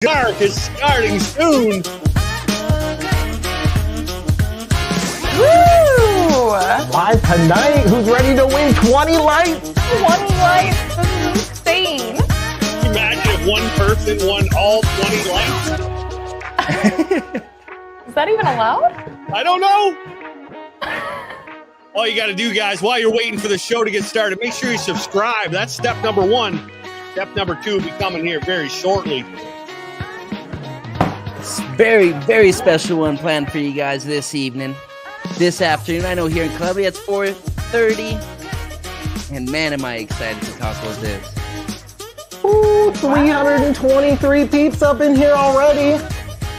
Dark is starting soon. Woo! Live tonight, who's ready to win 20 lights? 20 lights. This is insane. Imagine if one person won all 20 lights. Is that even allowed? I don't know. All you got to do, guys, while you're waiting for the show to get started, make sure you subscribe. That's step number one. Step number two will be coming here very shortly. Very, very special one planned for you guys this evening, this afternoon. I know here in Columbia it's 4:30, and man, am I excited to talk about this. Ooh, 323 peeps up in here already.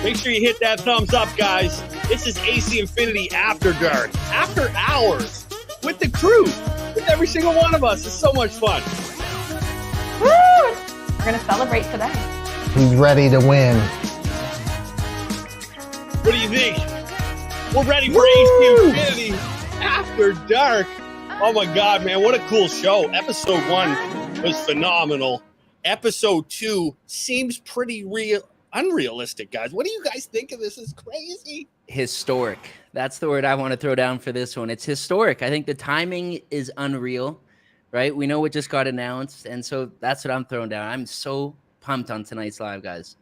Make sure you hit that thumbs up, guys. This is AC Infinity After Dark, after hours, with the crew, with every single one of us. It's so much fun. Woo! We're going to celebrate today. Who's ready to win? What do you think? We're ready for AC Infinity After Dark. Oh my God, man, what a cool show. Episode 1 was phenomenal. Episode 2 seems pretty unrealistic, guys. What do you guys think of this? Is crazy. Historic. That's the word I want to throw down for this one. It's historic. I think the timing is unreal, right? We know what just got announced, and so that's what I'm throwing down. I'm so pumped on tonight's live, guys.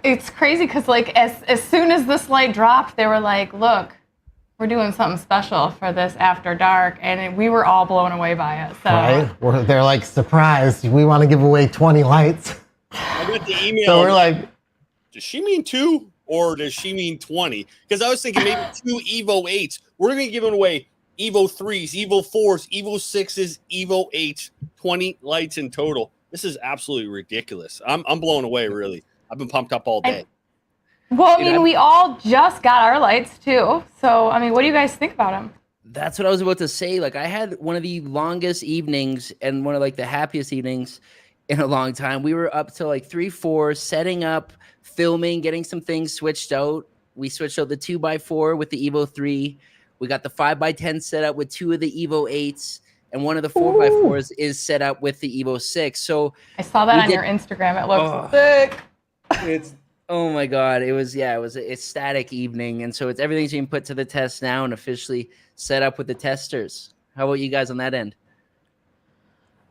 It's crazy because, like, as soon as this light dropped, they were like, look, we're doing something special for this After Dark, and we were all blown away by it. So. Right? They're like, surprised. We want to give away 20 lights. I got the email. So we're like, does she mean 2 or does she mean 20? Because I was thinking maybe 2 Evo 8s. We're going to be giving away Evo 3s, Evo 4s, Evo 6s, Evo 8s, 20 lights in total. This is absolutely ridiculous. I'm blown away, really. I've been pumped up all day. Well, I mean, we all just got our lights too. So, I mean, what do you guys think about them? That's what I was about to say. Like, I had one of the longest evenings and one of like the happiest evenings in a long time. We were up till like 3, 4, setting up, filming, getting some things switched out. We switched out the 2x4 with the Evo 3. We got the 5x10 set up with 2 of the Evo 8s, and one of the 4x4s is set up with the Evo 6. So I saw that on your Instagram. It looks sick. It's oh my God. It was an ecstatic evening. And so everything's being put to the test now and officially set up with the testers. How about you guys on that end?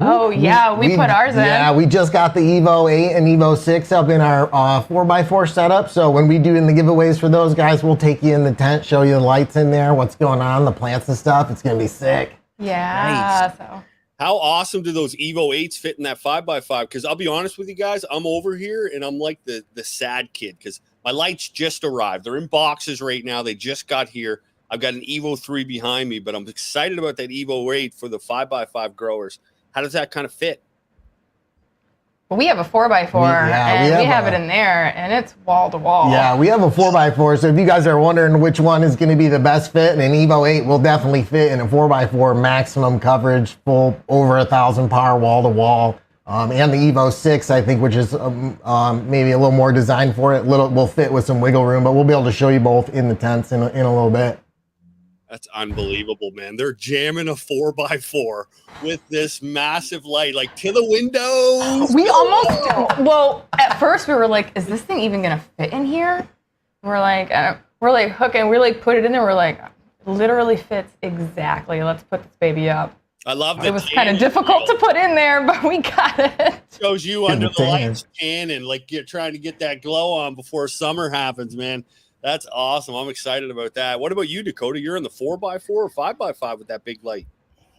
Oh, yeah, we put ours in. Yeah, we just got the Evo 8 and Evo 6 up in our 4x4 setup. So when we do in the giveaways for those guys, we'll take you in the tent, show you the lights in there, what's going on, the plants and stuff. It's going to be sick. Yeah. Nice. So. How awesome do those Evo 8s fit in that 5x5? Because I'll be honest with you guys, I'm over here and I'm like the sad kid because my lights just arrived. They're in boxes right now. They just got here. I've got an Evo 3 behind me, but I'm excited about that Evo 8 for the 5x5 growers. How does that kind of fit? Well, we have a 4x4, and we have it in there, and it's wall to wall. Yeah, we have a 4x4. So if you guys are wondering which one is going to be the best fit, an Evo 8 will definitely fit in a 4x4, maximum coverage, full over 1,000 power wall to wall. And the Evo 6, I think, which is maybe a little more designed for it, will fit with some wiggle room. But we'll be able to show you both in the tents in a little bit. That's unbelievable, man. They're jamming a 4x4 with this massive light, like to the windows. We well, at first we were like, is this thing even going to fit in here? We're like hooking, we like put it in there. We're like, literally fits exactly. Let's put this baby up. I love that. It was kind of difficult to put in there, but we got it. Shows you under the lights and like you're trying to get that glow on before summer happens, man. That's awesome. I'm excited about that. What about you, Dakota? You're in the 4x4 or 5x5 with that big light.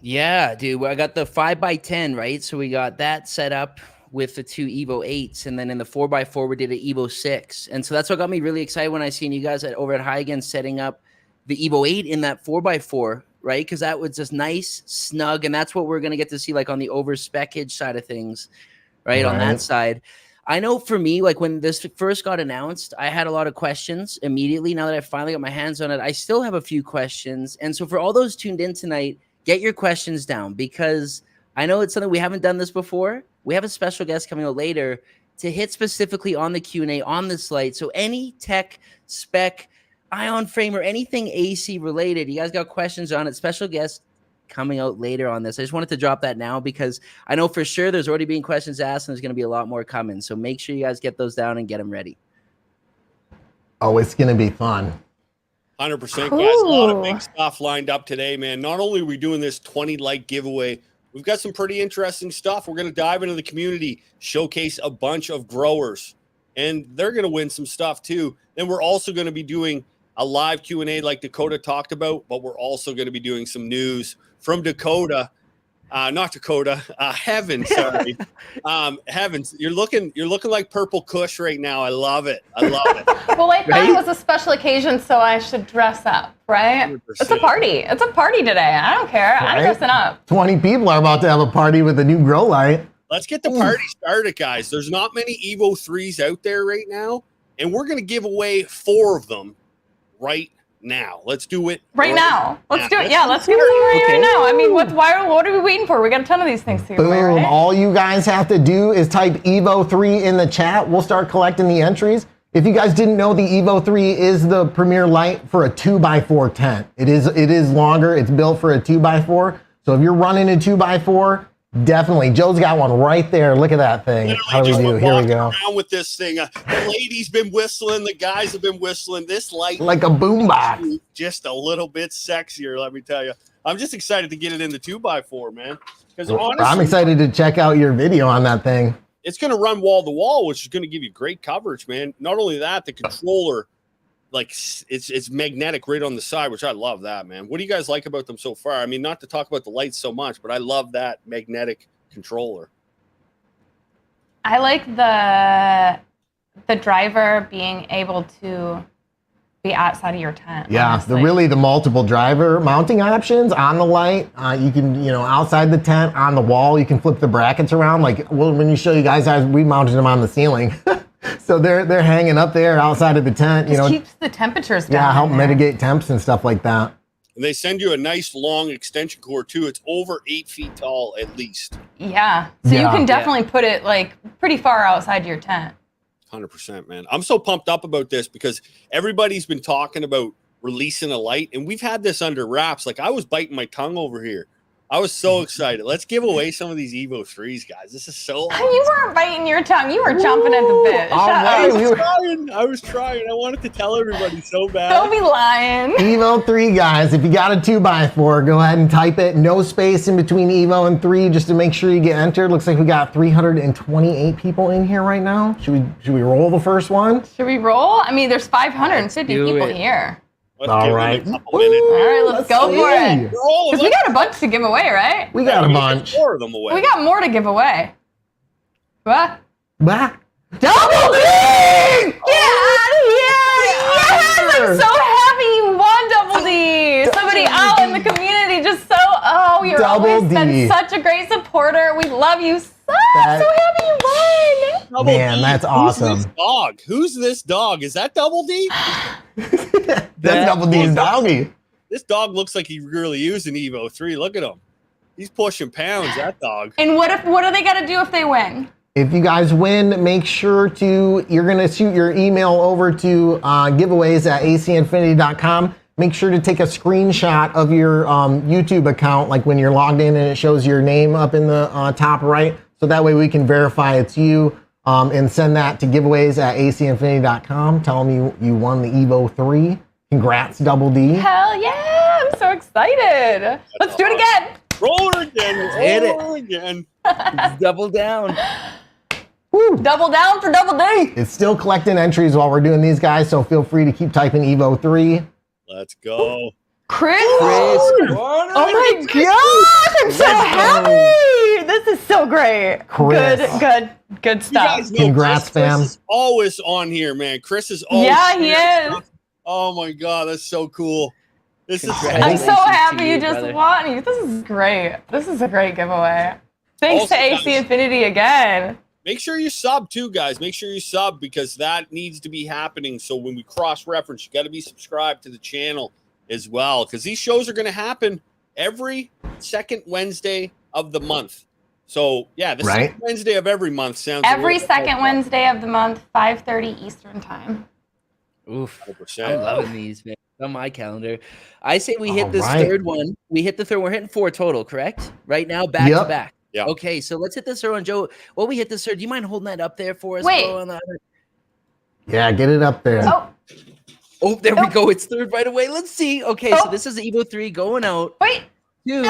Yeah, dude. I got the 5x10, right? So we got that set up with the 2 Evo 8s. And then in the 4x4, we did an Evo 6. And so that's what got me really excited when I seen you guys over at Huygens setting up the Evo 8 in that 4x4, right? Because that was just nice, snug. And that's what we're going to get to see like on the over speckage side of things, right? On that side. I know for me, like when this first got announced, I had a lot of questions immediately. Now that I finally got my hands on it, I still have a few questions. And so for all those tuned in tonight, get your questions down because I know it's something we haven't done this before. We have a special guest coming out later to hit specifically on the Q&A on this light. So any tech, spec, IONFRAME, or anything AC related, you guys got questions on it, special guest coming out later on this. I just wanted to drop that now because I know for sure there's already been questions asked and there's going to be a lot more coming. So make sure you guys get those down and get them ready. Oh, it's going to be fun. 100%, guys. A lot of big stuff lined up today, man. Not only are we doing this 20 light giveaway, we've got some pretty interesting stuff. We're going to dive into the community, showcase a bunch of growers, and they're going to win some stuff too. Then we're also going to be doing a live Q&A like Dakota talked about, but we're also going to be doing some news from Dakota. Not Dakota, Heaven, sorry. Heavens, you're looking like Purple Kush right now. I love it. Well, I thought it was a special occasion, so I should dress up, right? 100%. It's a party. It's a party today. I don't care. Right? I'm dressing up. 20 people are about to have a party with a new grow light. Let's get the party started, guys. There's not many Evo 3s out there right now, and we're going to give away 4 of them right now. Let's do it right now. Let's do it. Yeah, let's give it right now. I mean, what are we waiting for? We got a ton of these things to give away, right? All you guys have to do is type Evo 3 in the chat. We'll start collecting the entries. If you guys didn't know, the Evo 3 is the premier light for a 2x4 tent. It is longer. It's built for a 2x4. So if you're running a 2x4, definitely. Joe's got one right there. Look at that thing. How do we do? Here we go. Around with this thing. The ladies been whistling. The guys have been whistling. This light like a boombox. Just a little bit sexier, let me tell you. I'm just excited to get it in the 2x4, man. Because honestly, I'm excited to check out your video on that thing. It's going to run wall to wall, which is going to give you great coverage, man. Not only that, the controller, like it's magnetic right on the side, which I love that, man. What do you guys like about them so far? I mean, not to talk about the lights so much, but I love that magnetic controller. I like the driver being able to be outside of your tent. Yeah, honestly. the multiple driver mounting options on the light. You can, outside the tent, on the wall, you can flip the brackets around. Like, well, when you show you guys, we mounted them on the ceiling. So they're hanging up there outside of the tent. Just keeps the temperatures down. Yeah, help mitigate temps and stuff like that. And they send you a nice long extension cord too. It's over 8 feet tall at least. Yeah, so you can definitely put it like pretty far outside your tent. 100%, man. I'm so pumped up about this because everybody's been talking about releasing a light, and we've had this under wraps. Like, I was biting my tongue over here. I was so excited. Let's give away some of these Evo 3s, guys. This is so awesome. You weren't biting your tongue. You were chomping at the bit. I was trying. I wanted to tell everybody so bad. Don't be lying. Evo 3, guys. If you got a 2x4, go ahead and type it. No space in between Evo and 3 just to make sure you get entered. Looks like we got 328 people in here right now. Should we roll the first one? Should we roll? I mean, there's 550 people here. All right. All right, let's go for it. Because we got a bunch to give away, right? We got a bunch. 4 of them away. We got more to give away. What? Bah. Double D! Get out of here! Yes! I'm so happy you won Double D! Somebody out in the community just you're always been such a great supporter. We love you so happy you won! Double Man, D. that's awesome. Who's this dog? Who's this dog? Is that Double D? That's Double D's doggy. This dog looks like he really used an Evo 3. Look at him. He's pushing pounds, that dog. And what are they gonna do if they win? If you guys win, make sure you're gonna shoot your email over to giveaways@acinfinity.com. Make sure to take a screenshot of your YouTube account, like when you're logged in and it shows your name up in the top right. So that way we can verify it's you and send that to giveaways@acinfinity.com. Tell them you won the Evo 3. Congrats, Double D. Hell yeah, I'm so excited. Let's do it again. Roll her again. Roll her again. Double down. Woo. Double down for Double D. It's still collecting entries while we're doing these, guys, so feel free to keep typing Evo 3. Let's go. Chris. Oh my gosh, I'm so happy. This is so great. Chris. Good stuff. Congrats, fam. Chris is always on here, man. Chris is always he is. Oh my God, that's so cool. This is I'm so happy you just won. This is great. This is a great giveaway. Thanks Also, to AC Infinity again. Make sure you sub too, guys. Make sure you sub because that needs to be happening. So when we cross-reference, you got to be subscribed to the channel as well because these shows are going to happen every second Wednesday of the month. So yeah, the second Wednesday of every month sounds every second Wednesday of the month, 5:30 Eastern time. Oof, 100%. I'm loving these, man. on my calendar. I say we hit All this right. third one. We hit the third. We're hitting 4 total, correct? Right now, back to Yep. back. Yeah. Okay, so let's hit this third one, Joe. While we hit this third, do you mind holding that up there for us? Wait. bro, on the other- Yeah, get it up there. Oh, Oh, there we go. It's third right away. Let's see. Okay, so Oh. this is Evo 3 going out. wait. 2.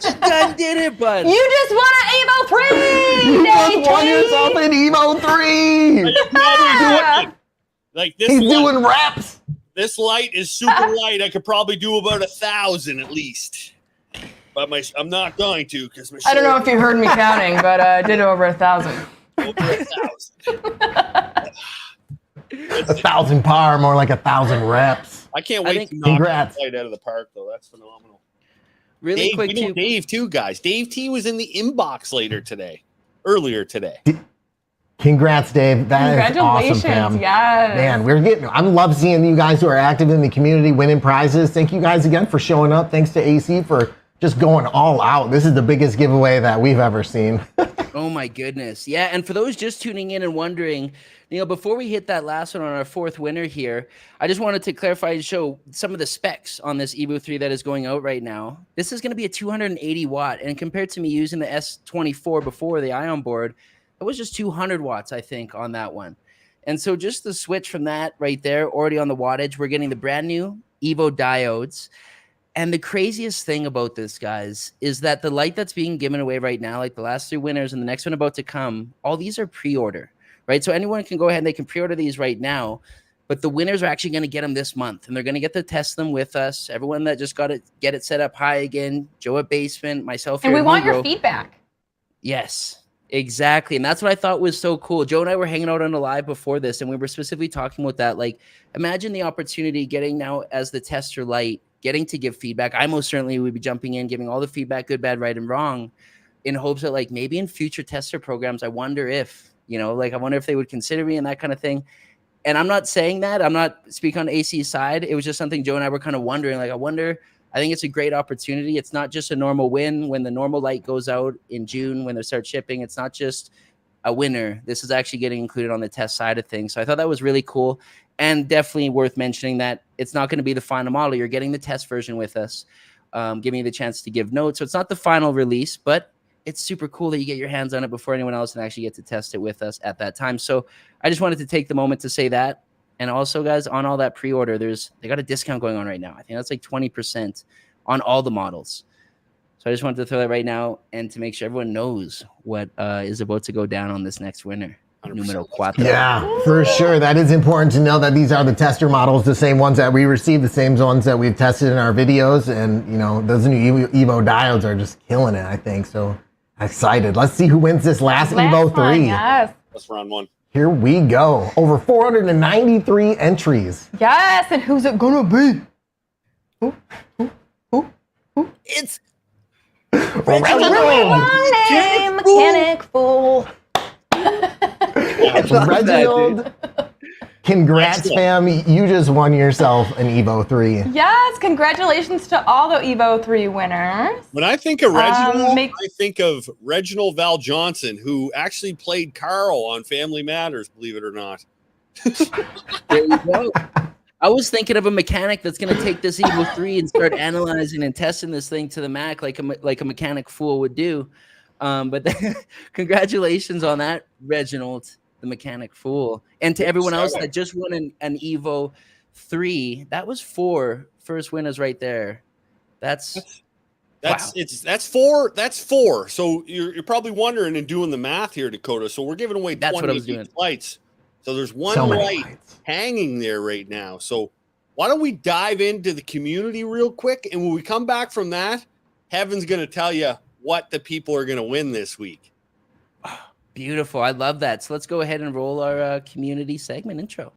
Just done did it, bud. You just won an Evo 3! You just won JT! yourself an Evo 3. Yeah. Like this He's light, doing reps. this light is super light. I could probably do about 1,000 at least. But I'm not going to because my I don't know if you heard me counting, but I did over 1,000. over 1,000. 1,000 power, more like 1,000 reps. I can't I wait think- to knock Congrats. that light out of the park though. That's phenomenal. Really Dave, quick, we know too. Dave too, guys. Dave T was in the inbox earlier today. Congrats, Dave. That is awesome, Congratulations, fam. yes. Man, I love seeing you guys who are active in the community winning prizes. Thank you guys again for showing up. Thanks to AC for just going all out. This is the biggest giveaway that we've ever seen. Oh my goodness. Yeah, and for those just tuning in and wondering, before we hit that last one on our fourth winner here, I just wanted to clarify and show some of the specs on this Evo 3 that is going out right now. This is going to be a 280 watt, and compared to me using the S24 before the Ion board, it was just 200 watts, I think, on that one. And so just the switch from that right there, already on the wattage, we're getting the brand new Evo diodes. And the craziest thing about this, guys, is that the light that's being given away right now, like the last 3 winners and the next one about to come, all these are pre-order, right? So anyone can go ahead and they can pre-order these right now, but the winners are actually going to get them this month, and they're going to get to test them with us. Everyone that just got it, get it set up high again, Joe at Basement, myself And here we at want your Negro. feedback. Yes, exactly. And that's what I thought was so cool. Joe and I were hanging out on a live before this, and we were specifically talking about that. Like, imagine the opportunity getting now as the tester light, getting to give feedback. I most certainly would be jumping in, giving all the feedback, good, bad, right, and wrong, in hopes that like maybe in future tester programs, I wonder if, I wonder if they would consider me and that kind of thing. And I'm not saying that. I'm not speaking on AC's side. It was just something Joe and I were kind of wondering. Like, I think it's a great opportunity. It's not just a normal win when the normal light goes out in June when they start shipping. It's not just a winner. This is actually getting included on the test side of things. So I thought that was really cool, and definitely worth mentioning that it's not going to be the final model. You're getting the test version with us, giving you the chance to give notes. So it's not the final release, but it's super cool that you get your hands on it before anyone else and actually get to test it with us at that time. So I just wanted to take the moment to say that. And also, guys, on all that pre-order, they got a discount going on right now. I think that's like 20% on all the models. So I just wanted to throw that right now and to make sure everyone knows what is about to go down on this next winner. 100%. Numero cuatro. Yeah, for sure. That is important to know that these are the tester models, the same ones that we received, the same ones that we've tested in our videos. And, those new Evo diodes are just killing it, I think. So excited. Let's see who wins this last Evo 3. One, yes. That's round one. Here we go. Over 493 entries. Yes, and who's it gonna be? It's Reginald! Name Mechanic Fool. Reginald. Congrats, fam. You just won yourself an Evo 3. Yes, congratulations to all the Evo 3 winners. When I think of Reginald, make- I think of Reginald Val Johnson, who actually played Carl on Family Matters, believe it or not. There you go. I was thinking of a mechanic that's going to take this Evo 3 and start analyzing and testing this thing to the max like a mechanic fool would do. But congratulations on that, Reginald, the mechanic fool. And to everyone else that just won an Evo 3, that was 4 first winners right there. That's four. That's 4. So you're probably wondering and doing the math here, Dakota. So we're giving away That's what I was 20 doing. lights. So there's one So many light lights. hanging there right now. So why don't we dive into the community real quick? And when we come back from that, Heaven's going to tell you what the people are going to win this week. beautiful. I love that. So let's go ahead and roll our community segment intro.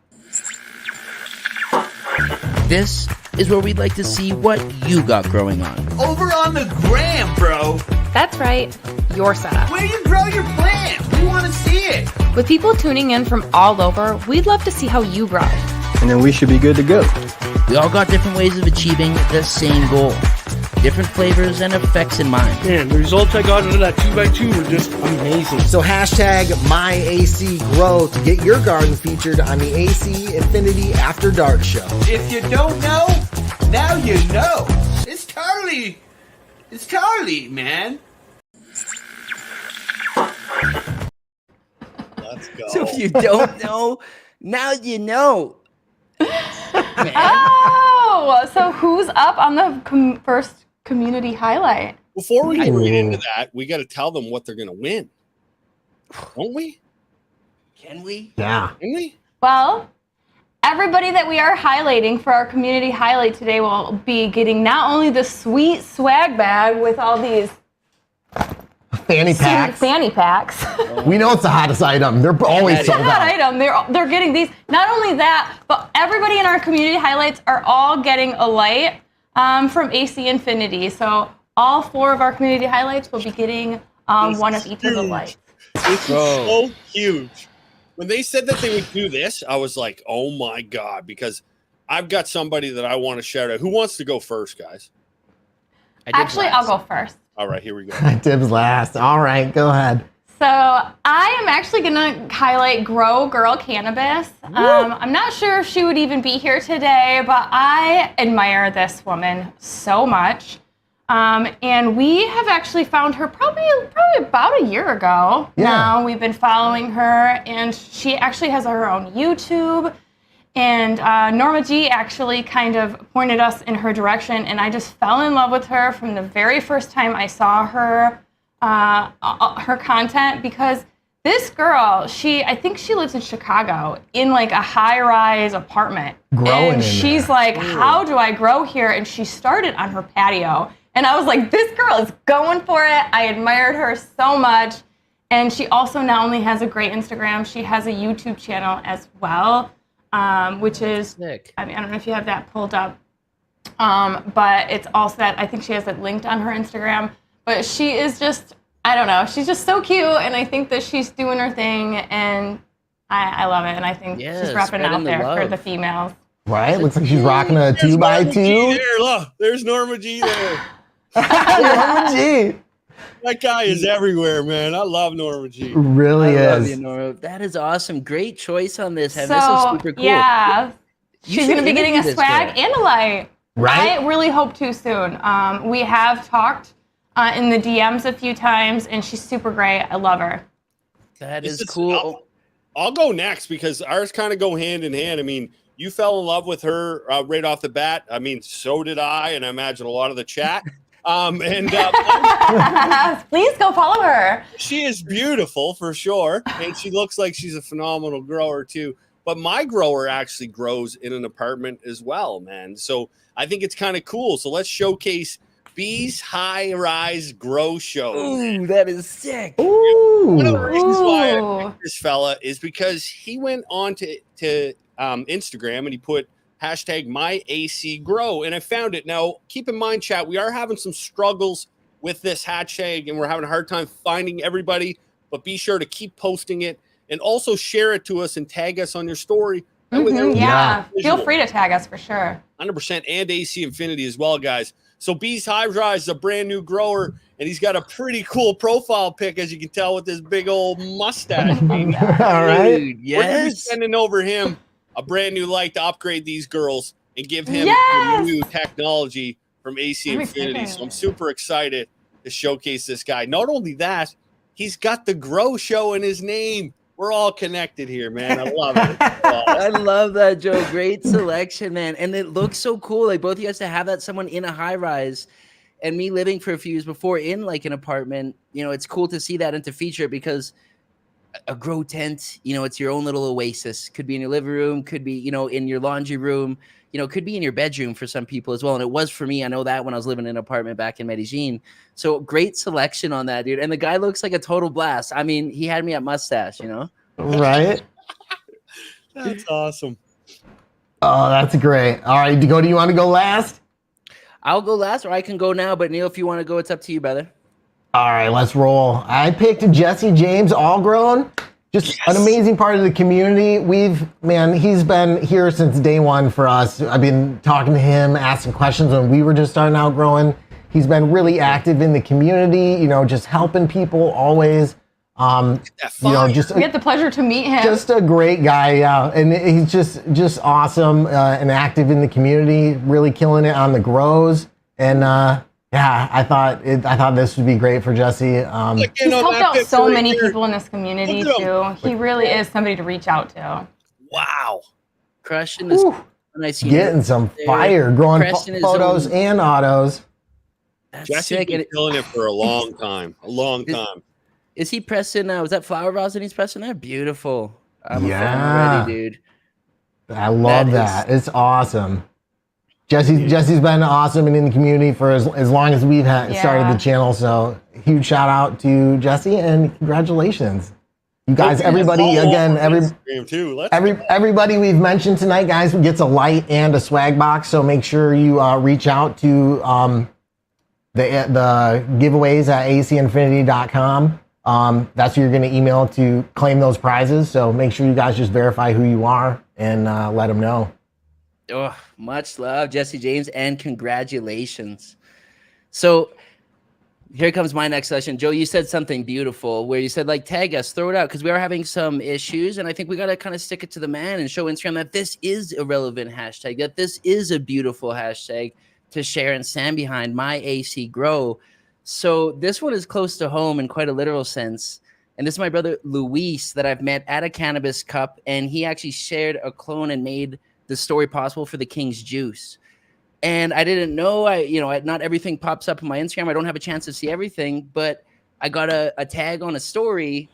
This is where we'd like to see what you got growing on. Over on the gram, bro. That's right, your setup. Where you grow your plants. We want to see it. With people tuning in from all over, we'd love to see how you grow. And then we should be good to go. We all got different ways of achieving the same goal. different flavors and effects in mind. Man, the results I got out of that 2x2 were just amazing. So hashtag #MyACGrow to get your garden featured on the AC Infinity After Dark show. If you don't know, now you know. It's Carly, man. Let's go. So if you don't know, now you know. Man. Oh, so who's up on the first community highlight? Before we get right into that, we got to tell them what they're going to win. Don't we? Can we? Yeah. Can we? Well, everybody that we are highlighting for our community highlight today will be getting not only the sweet swag bag with all these Fanny packs. fanny packs. We know it's the hottest item. They're always It's a sold hot out. item. They're getting these. Not only that, but everybody in our community highlights are all getting a light from AC Infinity. So all 4 of our community highlights will be getting one of each of the lights. It's so huge. When they said that they would do this, I was like, oh my God, because I've got somebody that I want to shout out. Who wants to go first, guys? Actually, I'll go first. All right, here we go. Dibs last. All right, go ahead. So I am actually going to highlight Grow Girl Cannabis. I'm not sure if she would even be here today, but I admire this woman so much. And we have actually found her probably about a year ago. Yeah. Now we've been following her, and she actually has her own YouTube. And Norma G actually kind of pointed us in her direction, and I just fell in love with her from the very first time I saw her content, because this girl, I think she lives in Chicago in like a high-rise apartment. Growing and in she's there. like, how do I grow here? And she started on her patio. And I was like, this girl is going for it. I admired her so much. And she also not only has a great Instagram, she has a YouTube channel as well. Which is, Sick. I don't know if you have that pulled up, but it's also that I think she has it linked on her Instagram. But she is just, I don't know, she's just so cute, and I think that she's doing her thing, and I love it, and I think she's repping spreading out the there for love. the females. Right? Looks like she's rocking a There's 2x2. Norma G there, look, there's Norma G there. Norma G. That guy is everywhere, man. I love Norma G. Really I love is. you, Nora. That is awesome. Great choice on this. This is So, super cool. yeah, You she's should going to be getting a interview this swag girl. and a light. Right? I really hope to soon. We have talked in the DMs a few times, and she's super great. I love her. That This is is- cool. I'll go next because ours kind of go hand in hand. I mean, you fell in love with her right off the bat. I mean, so did I, and I imagine a lot of the chat. Please go follow her. She is beautiful for sure, and she looks like she's a phenomenal grower too. But my grower actually grows in an apartment as well, man. So I think it's kind of cool. So let's showcase Bee's High Rise Grow Show. Ooh, that is sick. One of the Ooh. reasons why I Ooh. picked this fella is because he went on to Instagram and he put hashtag #MyACGrow, and I found it. Now, keep in mind, chat, we are having some struggles with this hashtag, and we're having a hard time finding everybody, but be sure to keep posting it and also share it to us and tag us on your story. That way Mhm, they're yeah, visual. feel free to tag us for sure. 100%, and AC Infinity as well, guys. So Bees High Rise is a brand new grower, and he's got a pretty cool profile pic, as you can tell, with this big old mustache. All right. Dude, We're going to be yes. sending over him a brand new light to upgrade these girls and give him Yes! the new technology from AC I'm Infinity. excited. So I'm super excited to showcase this guy. Not only that, he's got the Grow Show in his name. We're all connected here, man. I love it. I love that, Joe. Great selection, man. And it looks so cool. Like both of you guys to have that someone in a high rise and me living for a few years before in like an apartment, it's cool to see that and to feature it because a grow tent, it's your own little oasis. Could be in your living room, could be, in your laundry room, could be in your bedroom for some people as well. And it was for me. I know that when I was living in an apartment back in Medellin. So great selection on that, dude. And the guy looks like a total blast. I mean, he had me at mustache, Right? That's awesome. Oh, that's great. All right, Dakota, you want to go last? I'll go last or I can go now. But Neil, if you want to go, it's up to you, brother. All right, let's roll. I picked Jesse James, all grown. Just an amazing part of the community. He's been here since day one for us. I've been talking to him, asking questions when we were just starting out growing. He's been really active in the community, just helping people always. Just We had the pleasure to meet him. just a great guy, yeah, and he's just awesome and active in the community, really killing it on the grows, and I thought this would be great for Jesse. He's helped out so many people in this community too. He really is somebody to reach out to. Wow. Crushing this. Nice getting some fire, growing photos and autos. That's Jesse's sick. been killing it for a long time. Is he pressing? Was that flower rosin he's pressing there? Beautiful. I'm Yeah. ready, dude. I love that. It's awesome. Jesse's been awesome and in the community for as long as we've started the channel. So huge shout out to Jesse and congratulations. You guys, everybody, again, everybody we've mentioned tonight, guys, gets a light and a swag box. So make sure you reach out to the giveaways at acinfinity.com. That's who you're going to email to claim those prizes. So make sure you guys just verify who you are and let them know. Oh, much love, Jesse James, and congratulations. So here comes my next session. Joe, you said something beautiful where you said, like, tag us, throw it out, because we are having some issues. And I think we got to kind of stick it to the man and show Instagram that this is a relevant hashtag, that this is a beautiful hashtag to share and stand behind. My AC Grow. So this one is close to home in quite a literal sense. And this is my brother Luis that I've met at a Cannabis Cup. And he actually shared a clone and made the story possible for the King's Juice. And I didn't know, not everything pops up on my Instagram. I don't have a chance to see everything, but I got a tag on a story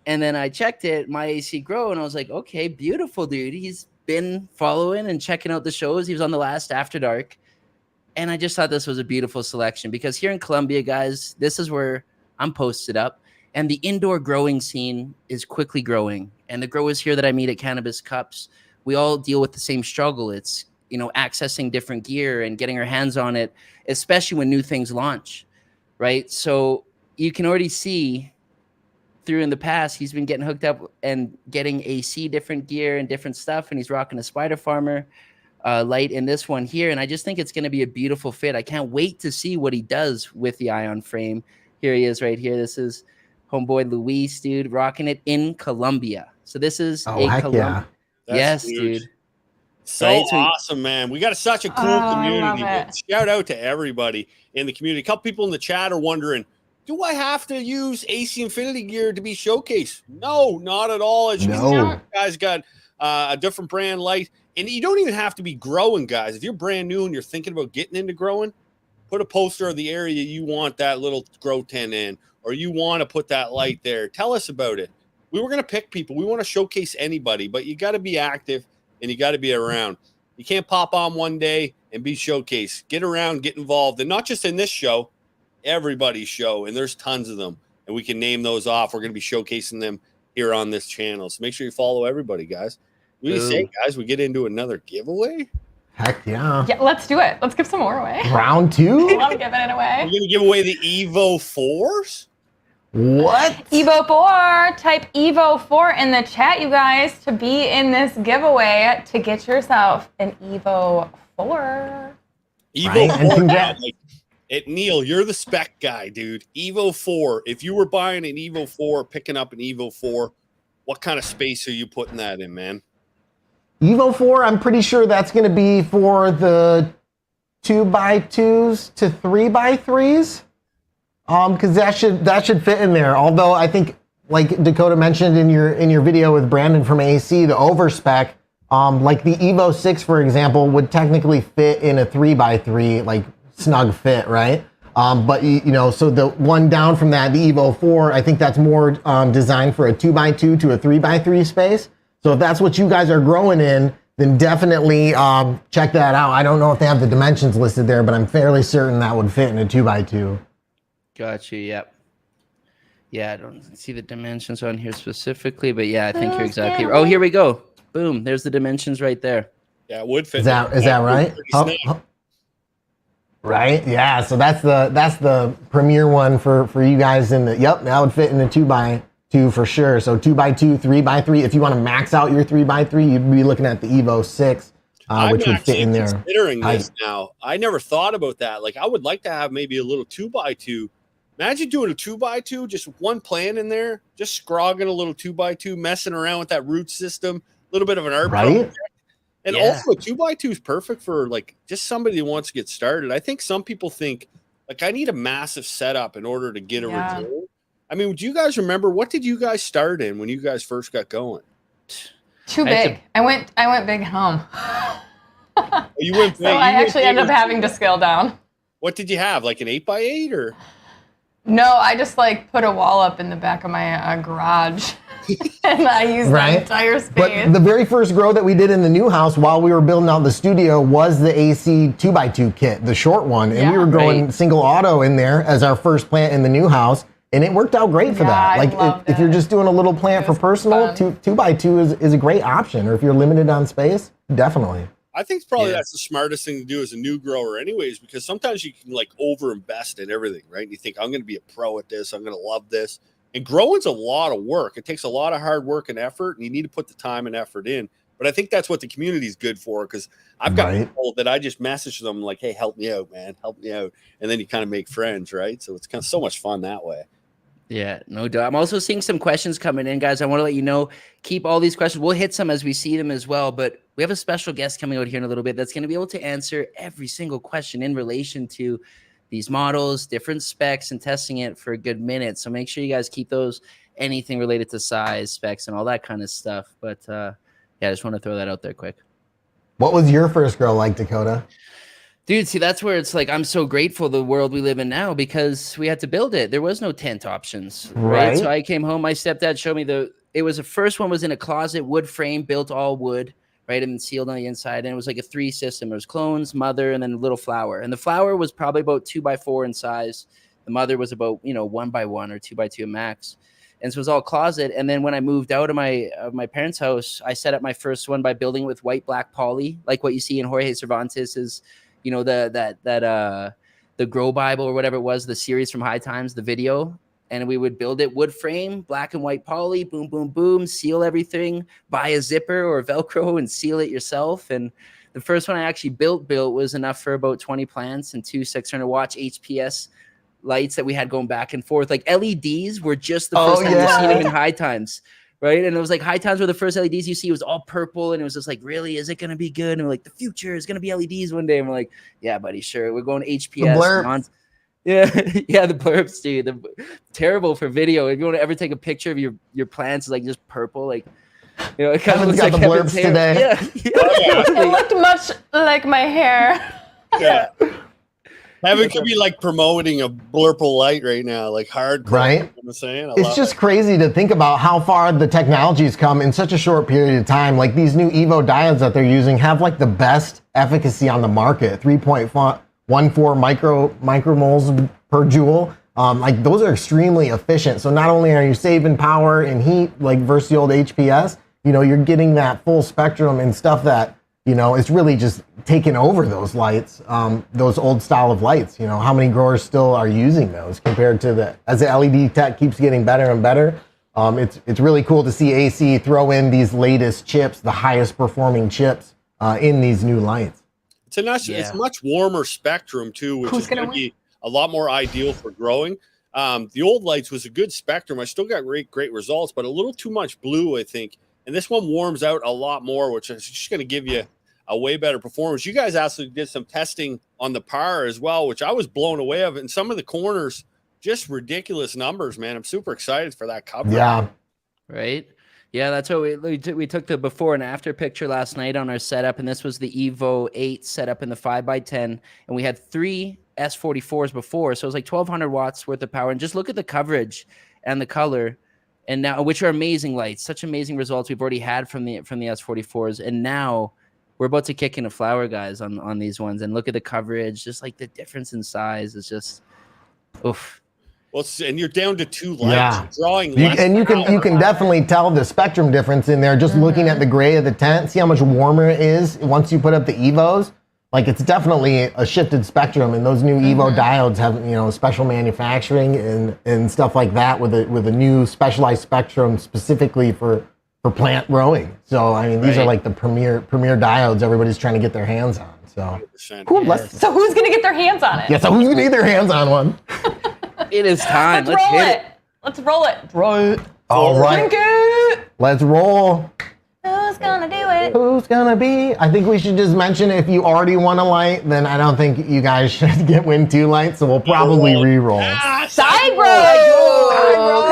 and then I checked it, My AC Grow. And I was like, okay, beautiful, dude. He's been following and checking out the shows. He was on the last After Dark. And I just thought this was a beautiful selection because here in Colombia, guys, this is where I'm posted up. And the indoor growing scene is quickly growing. And the growers here that I meet at Cannabis Cups, we all deal with the same struggle. It's, accessing different gear and getting our hands on it, especially when new things launch, right? So you can already see through in the past, he's been getting hooked up and getting AC different gear and different stuff. And he's rocking a Spider Farmer light in this one here. And I just think it's going to be a beautiful fit. I can't wait to see what he does with the Ion Frame. Here he is right here. This is homeboy Luis, dude, rocking it in Colombia. So this is Colombia. Yes, huge. dude. So awesome, man. We got such a cool community. Shout out to everybody in the community. A couple people in the chat are wondering, do I have to use AC Infinity gear to be showcased? No, not at all. As you can see, you guys got a different brand light. And you don't even have to be growing, guys. If you're brand new and you're thinking about getting into growing, put a poster of the area you want that little grow tent in, or you want to put that light there. Tell us about it. We were going to pick people. We want to showcase anybody, but you got to be active. And you got to be around. You can't pop on one day and be showcased. Get around, get involved. And not just in this show, everybody's show. And there's tons of them. And we can name those off. We're going to be showcasing them here on this channel. So make sure you follow everybody, guys. What do you say, guys? We get into another giveaway? Heck yeah. Yeah, let's do it. Let's give some more away. Round 2? I want to give it away. We're going to give away the Evo 4s? What? Evo 4. Type Evo 4 in the chat, you guys, to be in this giveaway to get yourself an Evo 4. Evo 4. Neil, you're the spec guy, dude. Evo 4. If you were buying an Evo 4, picking up an Evo 4, what kind of space are you putting that in, man? Evo 4, I'm pretty sure that's going to be for the 2x2s to 3x3s. Because that should fit in there. Although I think, like Dakota mentioned in your video with Brandon from AC, the overspec, like the Evo 6, for example, would technically fit in a 3x3, like snug fit, right? But so the one down from that, the Evo 4, I think that's more designed for a 2x2 to a 3x3 space. So if that's what you guys are growing in, then definitely check that out. I don't know if they have the dimensions listed there, but I'm fairly certain that would fit in a 2x2. Got you. Yep. Yeah, I don't see the dimensions on here specifically, but yeah, I think you're exactly right. Oh, here we go. Boom. There's the dimensions right there. Yeah, it would fit. Is that right? Right. Yeah. So that's the premier one for you guys in the. Yep. That would fit in the 2x2 for sure. So 2x2, 3x3. If you want to max out your 3x3, you'd be looking at the Evo 6. which would fit in there. Considering this now. I never thought about that. Like, I would like to have maybe a little 2x2. Imagine doing a 2x2, just one plant in there, just scrogging a little 2x2, messing around with that root system, a little bit of an art project. And also, a 2x2 is perfect for like just somebody who wants to get started. I think some people think like I need a massive setup in order to get a return. I mean, do you guys remember what did you guys start in when you guys first got going? Too big. I went big home. You went big. So I actually ended up having to scale down. What did you have? Like an 8x8 or? No, I just like put a wall up in the back of my garage. And I used the entire space. But the very first grow that we did in the new house while we were building out the studio was the AC 2x2 kit, the short one. And we were growing single auto in there as our first plant in the new house. And it worked out great for that. Like if you're just doing a little plant for personal, 2x2 is a great option. Or if you're limited on space, definitely. I think probably that's the smartest thing to do as a new grower anyways, because sometimes you can like overinvest in everything, right? And you think, I'm going to be a pro at this. I'm going to love this. And growing's a lot of work. It takes a lot of hard work and effort, and you need to put the time and effort in. But I think that's what the community is good for, because I've got people that I just message them like, hey, help me out, man. Help me out. And then you kind of make friends, right? So it's kind of so much fun that way. Yeah, no doubt. I'm also seeing some questions coming in, guys. I want to let you know, keep all these questions. We'll hit some as we see them as well, but we have a special guest coming out here in a little bit that's going to be able to answer every single question in relation to these models, different specs, and testing it for a good minute. So make sure you guys keep those, anything related to size, specs, and all that kind of stuff. But yeah, I just want to throw that out there quick. What was your first grow like, Dakota? Dude, see, that's where it's like, I'm so grateful the world we live in now because we had to build it. There was no tent options, right? So I came home, my stepdad showed me the first one was in a closet, wood frame, built all wood, right? And sealed on the inside. And it was like a 3 system. It was clones, mother, and then a little flower. And the flower was probably about 2x4 in size. The mother was about, 1x1 or 2x2 max. And so it was all closet. And then when I moved out of my parents' house, I set up my first one by building it with white, black poly, like what you see in Jorge Cervantes's, the Grow Bible or whatever it was, the series from High Times, the video. And we would build it wood frame, black and white poly, boom, boom, boom, seal everything, buy a zipper or Velcro and seal it yourself. And the first one I actually built was enough for about 20 plants and 2 600-watt HPS lights that we had going back and forth. Like LEDs were just the first time you seen them in High Times. Right. And it was like High Times were the first LEDs you see. It was all purple. And it was just like, really, is it going to be good? And we're like, the future is going to be LEDs one day. And we're like, yeah, buddy, sure. We're going HPS. Yeah, the blurbs, dude. Terrible for video. If you want to ever take a picture of your plants, like just purple, like, it kind of looks like the blurbs today. Yeah. It looked much like my hair. Yeah. Kevin could be like promoting a blurple light right now, like hardcore. Right. You know what I'm saying? It's just crazy to think about how far the technology's come in such a short period of time. Like these new Evo diodes that they're using have like the best efficacy on the market, 3.14 micromoles per joule. Like those are extremely efficient. So not only are you saving power and heat, like versus the old HPS, you're getting that full spectrum and stuff that, it's really just taking over those lights, those old style of lights. How many growers still are using those compared to as the LED tech keeps getting better and better. It's really cool to see AC throw in these latest chips, the highest performing chips in these new lights. It's a much warmer spectrum too, which is going to be a lot more ideal for growing. The old lights was a good spectrum. I still got great results, but a little too much blue, I think. And this one warms out a lot more, which is just going to give you a way better performance. You guys actually did some testing on the power as well, which I was blown away of. And some of the corners, just ridiculous numbers, man. I'm super excited for that coverage. Yeah. Right. Yeah, that's what we took the before and after picture last night on our setup. And this was the Evo 8 setup in the 5x10. And we had 3 S44s before. So it was like 1,200 watts worth of power. And just look at the coverage and the color. And now, which are amazing lights, such amazing results we've already had from the S44s. And now we're about to kick in a flower, guys, on these ones. And look at the coverage, just like the difference in size is just, oof. Well, and you're down to 2 lights. Drawing and you can definitely tell the spectrum difference in there just looking at the gray of the tent. See how much warmer it is once you put up the Evos. Like it's definitely a shifted spectrum, and those new Evo diodes have special manufacturing and stuff like that with a new specialized spectrum specifically for for plant growing. So I mean, these are like the premier diodes everybody's trying to get their hands on. So cool. So who's gonna get their hands on it? Yeah, so who's gonna get their hands on one? It is time. Let's roll hit it. Let's roll it. Roll it. All right. Drink it. Let's roll. Who's gonna do it? Who's gonna be? I think we should just mention if you already won a light, then I don't think you guys should win 2 lights, so we'll probably re-roll. Cybro!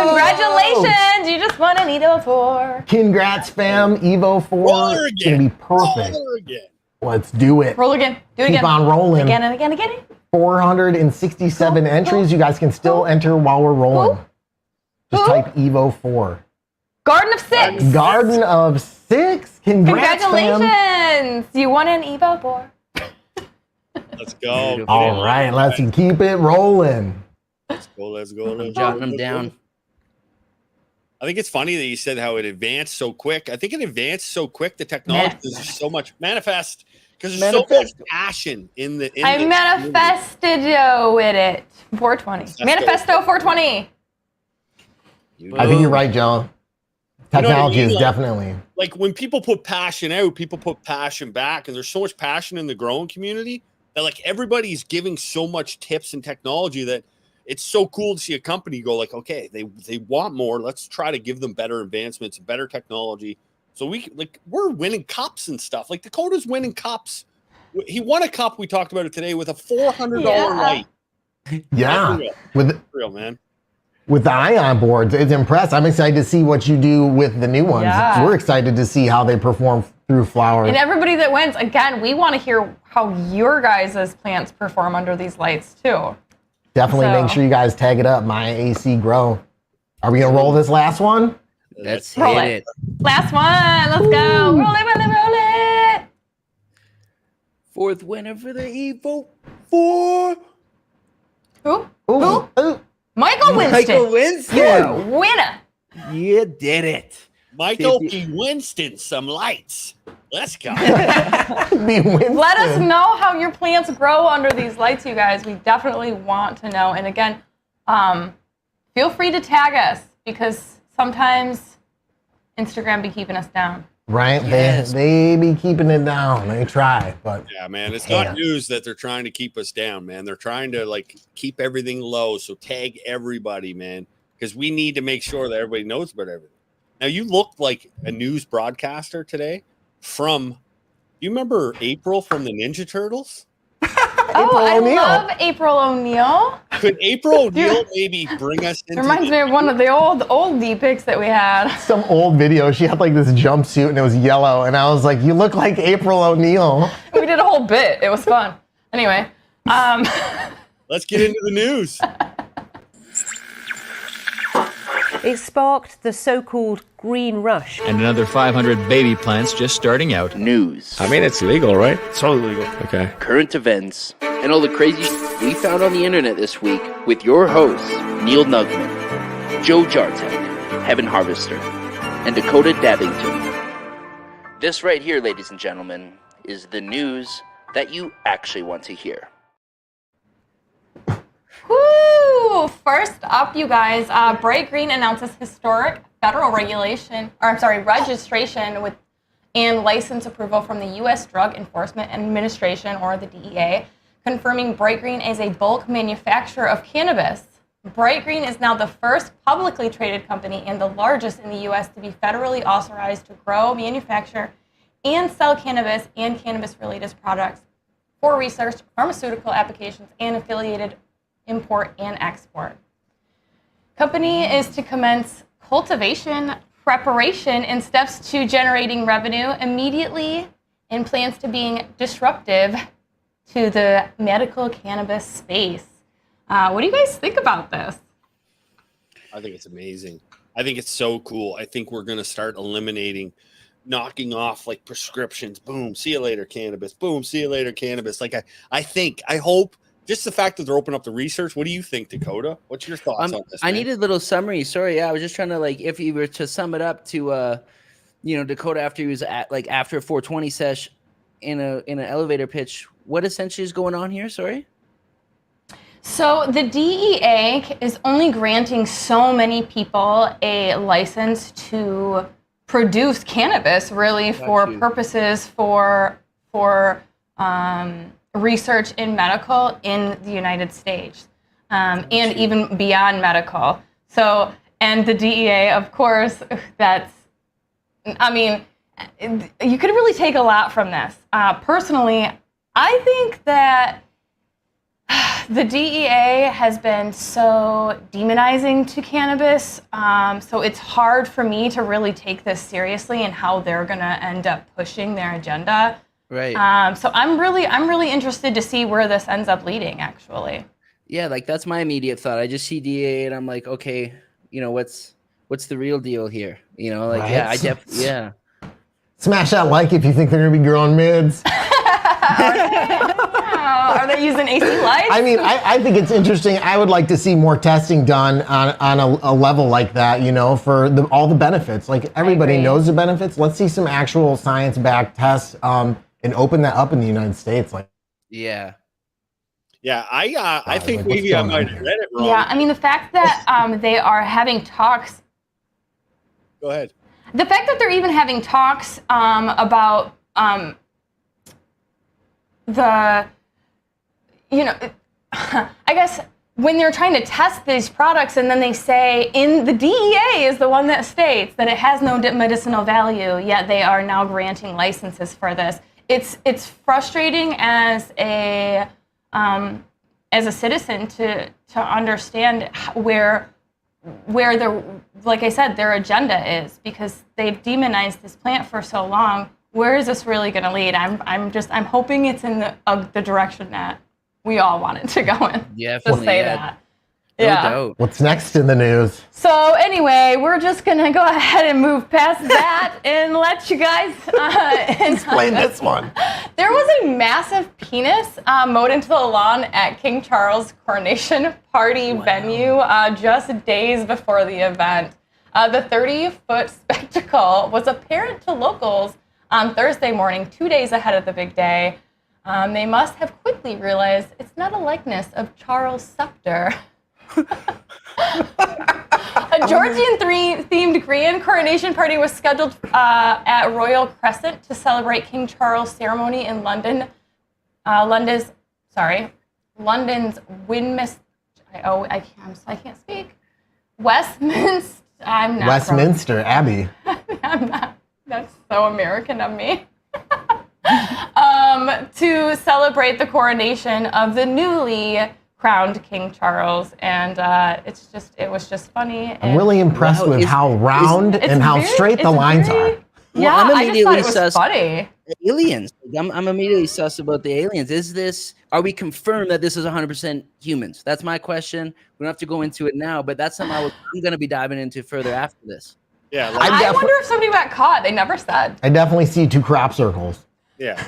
Congratulations! You just won an Evo 4. Congrats, fam. Evo 4. It's gonna be perfect. Let's do it. Roll again. Do it again. Keep on rolling. Again and again and again. 467 entries. You guys can still enter while we're rolling. Just type Evo 4. Garden of 6. Garden of 6. Congrats, Congratulations! You won an Evo 4. Let's go. All right, let's keep it rolling. Let's go. I'm jotting them down. I think it's funny that you said how it advanced so quick. I think it advanced so quick. The technology is just so much manifest because there's so much passion in the. I manifested with it. 420. Manifesto 420. I think you're right, Joe. Technology is definitely like when people put passion out, people put passion back, and there's so much passion in the growing community that like everybody's giving so much tips and technology that it's so cool to see a company go like, okay, they want more. Let's try to give them better advancements, better technology. So we're winning cups and stuff. Like Dakota's winning cups. He won a cup. We talked about it today with a $400 light. Yeah, real man. With the ION boards, it's impressed. I'm excited to see what you do with the new ones. Yeah. We're excited to see how they perform through flowers. And everybody that wins, again, we want to hear how your guys' plants perform under these lights too. Definitely make sure you guys tag it up, My AC Grow. Are we going to roll this last one? Let's roll hit it. Last one. Let's go. Roll it. 4th winner for the Evo 4. Who? Michael Winston. You're a winner. You did it. Michael B. Winston, some lights. Let's go. Let us know how your plants grow under these lights, you guys. We definitely want to know. And again, feel free to tag us because sometimes Instagram be keeping us down. Right? Yes. They be keeping it down. They try, but yeah, man, it's not news that they're trying to keep us down, man. They're trying to like keep everything low. So tag everybody, man, because we need to make sure that everybody knows about everything. Now you looked like a news broadcaster today from. You remember April from the Ninja Turtles? I love April O'Neil. Could April O'Neil maybe bring us into reminds me of one of the old D-pics that we had. Some old video. She had like this jumpsuit and it was yellow. And I was like, you look like April O'Neil. We did a whole bit. It was fun. Anyway. Let's get into the news. It sparked the so-called green rush. And another 500 baby plants just starting out. News. I mean, it's legal, right? It's totally legal. Okay. Current events. And all the crazy we found on the internet this week with your hosts, Neil Nugman, Joe Jartek, Heaven Harvester, and Dakota Dabbington. This right here, ladies and gentlemen, is the news that you actually want to hear. Woo! First up, you guys, Bright Green announces historic federal registration with and license approval from the U.S. Drug Enforcement Administration, or the DEA, confirming Bright Green is a bulk manufacturer of cannabis. Bright Green is now the first publicly traded company and the largest in the U.S. to be federally authorized to grow, manufacture, and sell cannabis and cannabis-related products for research, pharmaceutical applications, and affiliated import and export. Company is to commence cultivation, preparation, and steps to generating revenue immediately and plans to being disruptive to the medical cannabis space. What do you guys think about this? I think it's amazing. I think it's so cool. I think we're going to start knocking off like prescriptions. Boom, see you later, cannabis. Boom, see you later, cannabis. Like I hope just the fact that they're opening up the research. What do you think, Dakota? What's your thoughts on this? I need a little summary. Sorry, I was just trying to like, if you were to sum it up to, Dakota after he was after a 420 sesh in an elevator pitch. What essentially is going on here? Sorry. So the DEA is only granting so many people a license to produce cannabis really for purposes for research in medical in the United States, and even beyond medical. So, and the DEA, of course, I mean, you could really take a lot from this. Personally, I think that the DEA has been so demonizing to cannabis, so it's hard for me to really take this seriously and how they're going to end up pushing their agenda. Right. So I'm really interested to see where this ends up leading, actually. Yeah, like that's my immediate thought. I just see DEA and I'm like, okay, you know, what's the real deal here? You know, like, Right. yeah. Smash that like if you think they're going to be growing mids. Are they using AC lights? I mean, I think it's interesting. I would like to see more testing done on a level like that, you know, for all the benefits. Like, everybody knows the benefits. Let's see some actual science-backed tests and open that up in the United States. Like, yeah. Yeah, I think like, maybe I what's might going on have read it wrong. Yeah, I mean, the fact that they are having talks. Go ahead. The fact that they're even having talks about I guess when they're trying to test these products and then they say the DEA is the one that states that it has no medicinal value, yet they are now granting licenses for this. It's frustrating as a citizen to understand where like I said, their agenda is, because they've demonized this plant for so long. Where is this really going to lead? I'm hoping it's in the direction that we all want it to go in. Yeah, just say that. No Yeah. doubt. what's next in the news? So anyway, we're just gonna go ahead and move past that and let you guys Explain this one. There was a massive penis mowed into the lawn at King Charles' coronation party venue just days before the event. The 30-foot spectacle was apparent to locals on Thursday morning, 2 days ahead of the big day. They must have quickly realized it's not a likeness of Charles' scepter. A Georgian-themed grand coronation party was scheduled at Royal Crescent to celebrate King Charles' ceremony in London's Westminster. I can't speak. Westminster. I'm not. Westminster Abbey. I'm not. That's so American of me. To celebrate the coronation of the newly crowned King Charles, and it was just funny. I'm really impressed with how round and how straight the lines are. Yeah, I'm I just thought it was sus funny. aliens. I'm immediately sus about the aliens. Are we confirmed that this is 100% humans? That's my question. We don't have to go into it now, but that's something I'm going to be diving into further after this. Yeah, I wonder if somebody got caught. They never said. I definitely see 2 crop circles. yeah.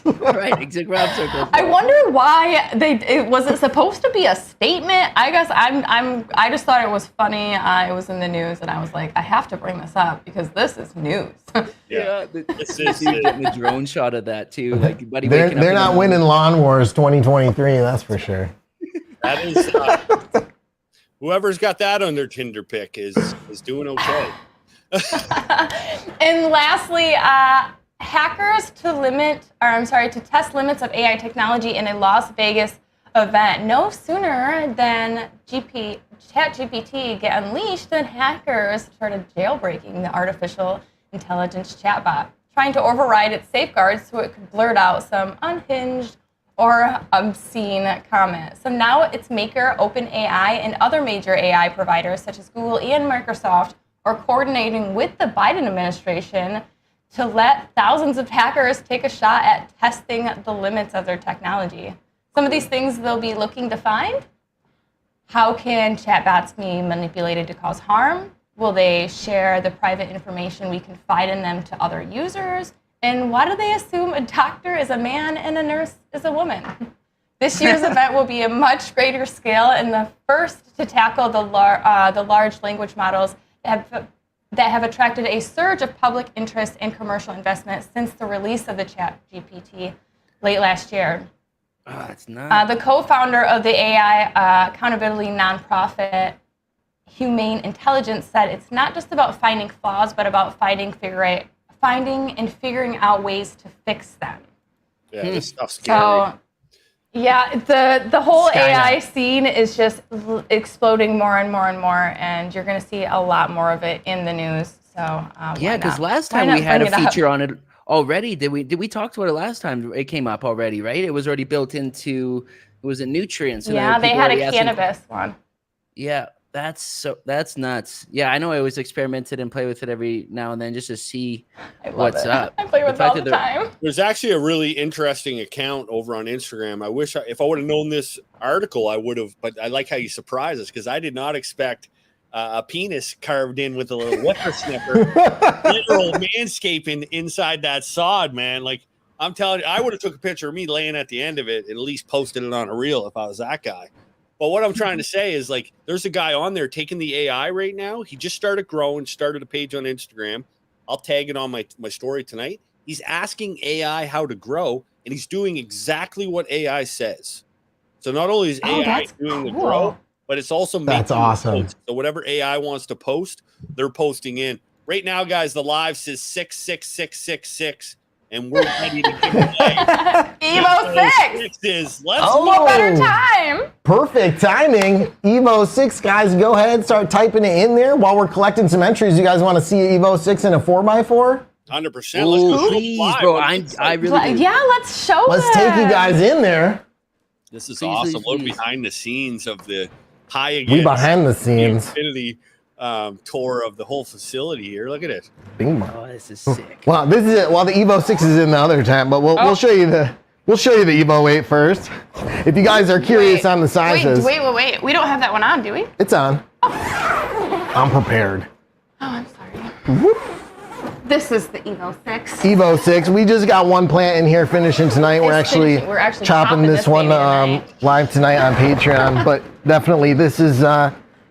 Right, exact crop circles. I wonder why was it supposed to be a statement? I guess I just thought it was funny. It was in the news, and I was like, I have to bring this up because this is news. Yeah. This is getting a drone shot of that too. Like, buddy, They're waking up in not the winning morning. Lawn Wars 2023, that's for sure. That is whoever's got that on their Tinder pic is doing okay. And lastly, hackers to test limits of AI technology in a Las Vegas event. No sooner than ChatGPT get unleashed than hackers started jailbreaking the artificial intelligence chatbot, trying to override its safeguards so it could blurt out some unhinged or obscene comments. So now its maker, OpenAI, and other major AI providers such as Google and Microsoft are coordinating with the Biden administration to let thousands of hackers take a shot at testing the limits of their technology. Some of these things they'll be looking to find: how can chatbots be manipulated to cause harm? Will they share the private information we confide in them to other users? And why do they assume a doctor is a man and a nurse is a woman? This year's event will be a much greater scale and the first to tackle the large language models that have attracted a surge of public interest and commercial investment since the release of the ChatGPT late last year. Oh, it's not. The co-founder of the AI accountability nonprofit Humane Intelligence said it's not just about finding flaws, but about finding and figuring out ways to fix them. Yeah, this stuff's scary. So, yeah, the whole AI scene is just exploding more and more and more, and you're going to see a lot more of it in the news. So yeah, because last time we had a feature on it already. Did we talk about it last time? It came up already, right? It was already built into. It was a nutrients. Yeah, they had a cannabis one. Yeah, that's nuts. Yeah, I know. I always experimented and play with it every now and then just to see what's up. I play with it all the time. There's actually a really interesting account over on Instagram. I wish if I would have known this article, I would have. But I like how you surprise us because I did not expect a penis carved in with a little whippersnapper, literal manscaping inside that sod, man. Like I'm telling you, I would have took a picture of me laying at the end of it and at least posted it on a reel if I was that guy. But what I'm trying to say is, like, there's a guy on there taking the AI right now. He just started growing, started a page on Instagram. I'll tag it on my story tonight. He's asking AI how to grow, and he's doing exactly what AI says. So not only is AI doing the grow, but it's also making that's awesome. Post. So whatever AI wants to post, they're posting in. Right now, guys, the live says 66666. And we're ready to give away Evo 6. What better time? Perfect timing. Evo 6, guys, go ahead, start typing it in there while we're collecting some entries. You guys want to see Evo 6 in a 4x4? 100%. Let's go. Please, bro. I really do. Yeah, let's show Let's take you guys in there. This is Please, awesome. please, Look behind the scenes of the high We behind the scenes. Infinity tour of the whole facility here. Look at it. Bing. Oh, this is sick. Well, this is it. Well, the Evo 6 is in the other tent, but we'll show you the Evo 8 first. If you guys are curious on the sizes. Wait. We don't have that one on, do we? It's on. I'm prepared. Oh, I'm sorry. This is the Evo 6. Evo 6. We just got one plant in here finishing tonight. We're actually chopping this one live tonight on Patreon. But definitely, this is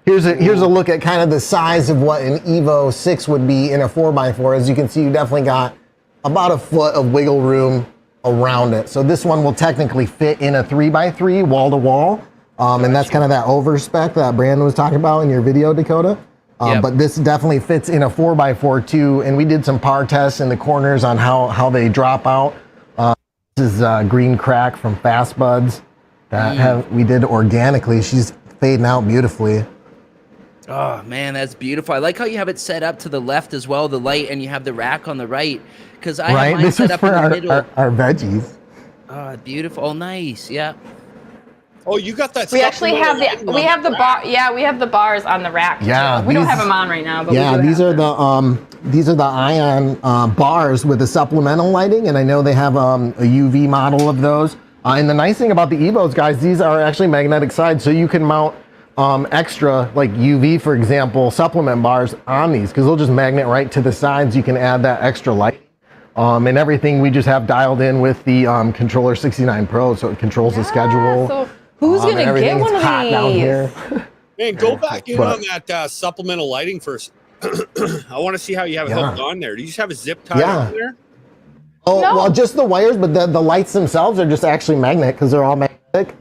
here's a look at kind of the size of what an Evo 6 would be in a 4x4. As you can see, you definitely got about a foot of wiggle room around it. So this one will technically fit in a 3x3 wall to wall. And that's kind of that over spec that Brandon was talking about in your video, Dakota. But this definitely fits in a 4x4 too. And we did some par tests in the corners on how they drop out. This is Green Crack from Fast Buds that we did organically. She's fading out beautifully. Oh man, that's beautiful. I like how you have it set up to the left as well, the light, and you have the rack on the right. Because I have mine set up in the middle. Our veggies. Oh, beautiful. Oh, nice. Yeah. Oh, you got that. We actually have the bar. Yeah, we have the bars on the rack. Yeah, we don't have them on right now. But these are the ION bars with the supplemental lighting, and I know they have a UV model of those. And the nice thing about the Evos, guys, these are actually magnetic sides, so you can mount extra, like UV, for example, supplement bars on these, because they'll just magnet right to the sides. You can add that extra light. And everything we just have dialed in with the Controller 69 Pro, so it controls the schedule. So who's gonna get one of hot these? down here. Man, go back in on that supplemental lighting first. I want to see how you have it hooked on there. Do you just have a zip tie on there? Oh, well, just the wires, but the lights themselves are just actually magnet because they're all magnetic.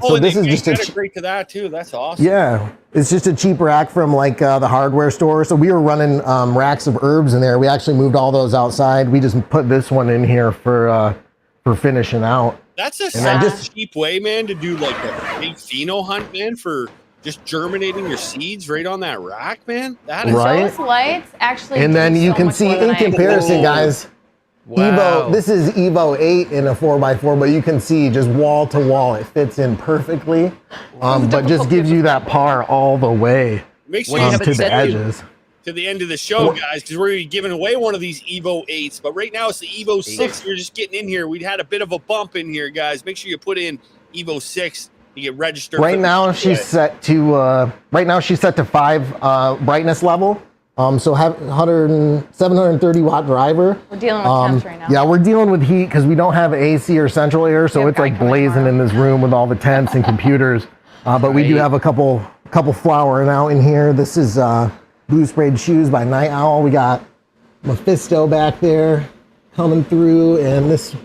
Oh, so this is just integrate to that too. That's awesome. Yeah, it's just a cheap rack from like the hardware store. So we were running racks of herbs in there. We actually moved all those outside. We just put this one in here for finishing out. That's a cheap way, man, to do like a big pheno hunt, man, for just germinating your seeds right on that rack, man. That is Those lights actually. And then you can see in comparison, guys. Wow. This is Evo 8 in a 4x4, but you can see just wall to wall, it fits in perfectly, but just gives you that par all the way Make sure you have to the edges. To the end of the show, guys, because we're going to be giving away one of these Evo 8s, but right now it's the Evo 6. You're just getting in here. We had a bit of a bump in here, guys. Make sure you put in Evo 6 to get registered. Right now she's set to 5 brightness level. So have 730 watt driver. We're dealing with temps right now. Yeah, we're dealing with heat because we don't have AC or central air, so it's like blazing in this room with all the tents and computers. But we do have a couple flowering out in here. This is Blue Sprayed Shoes by Night Owl. We got Mephisto back there coming through, and this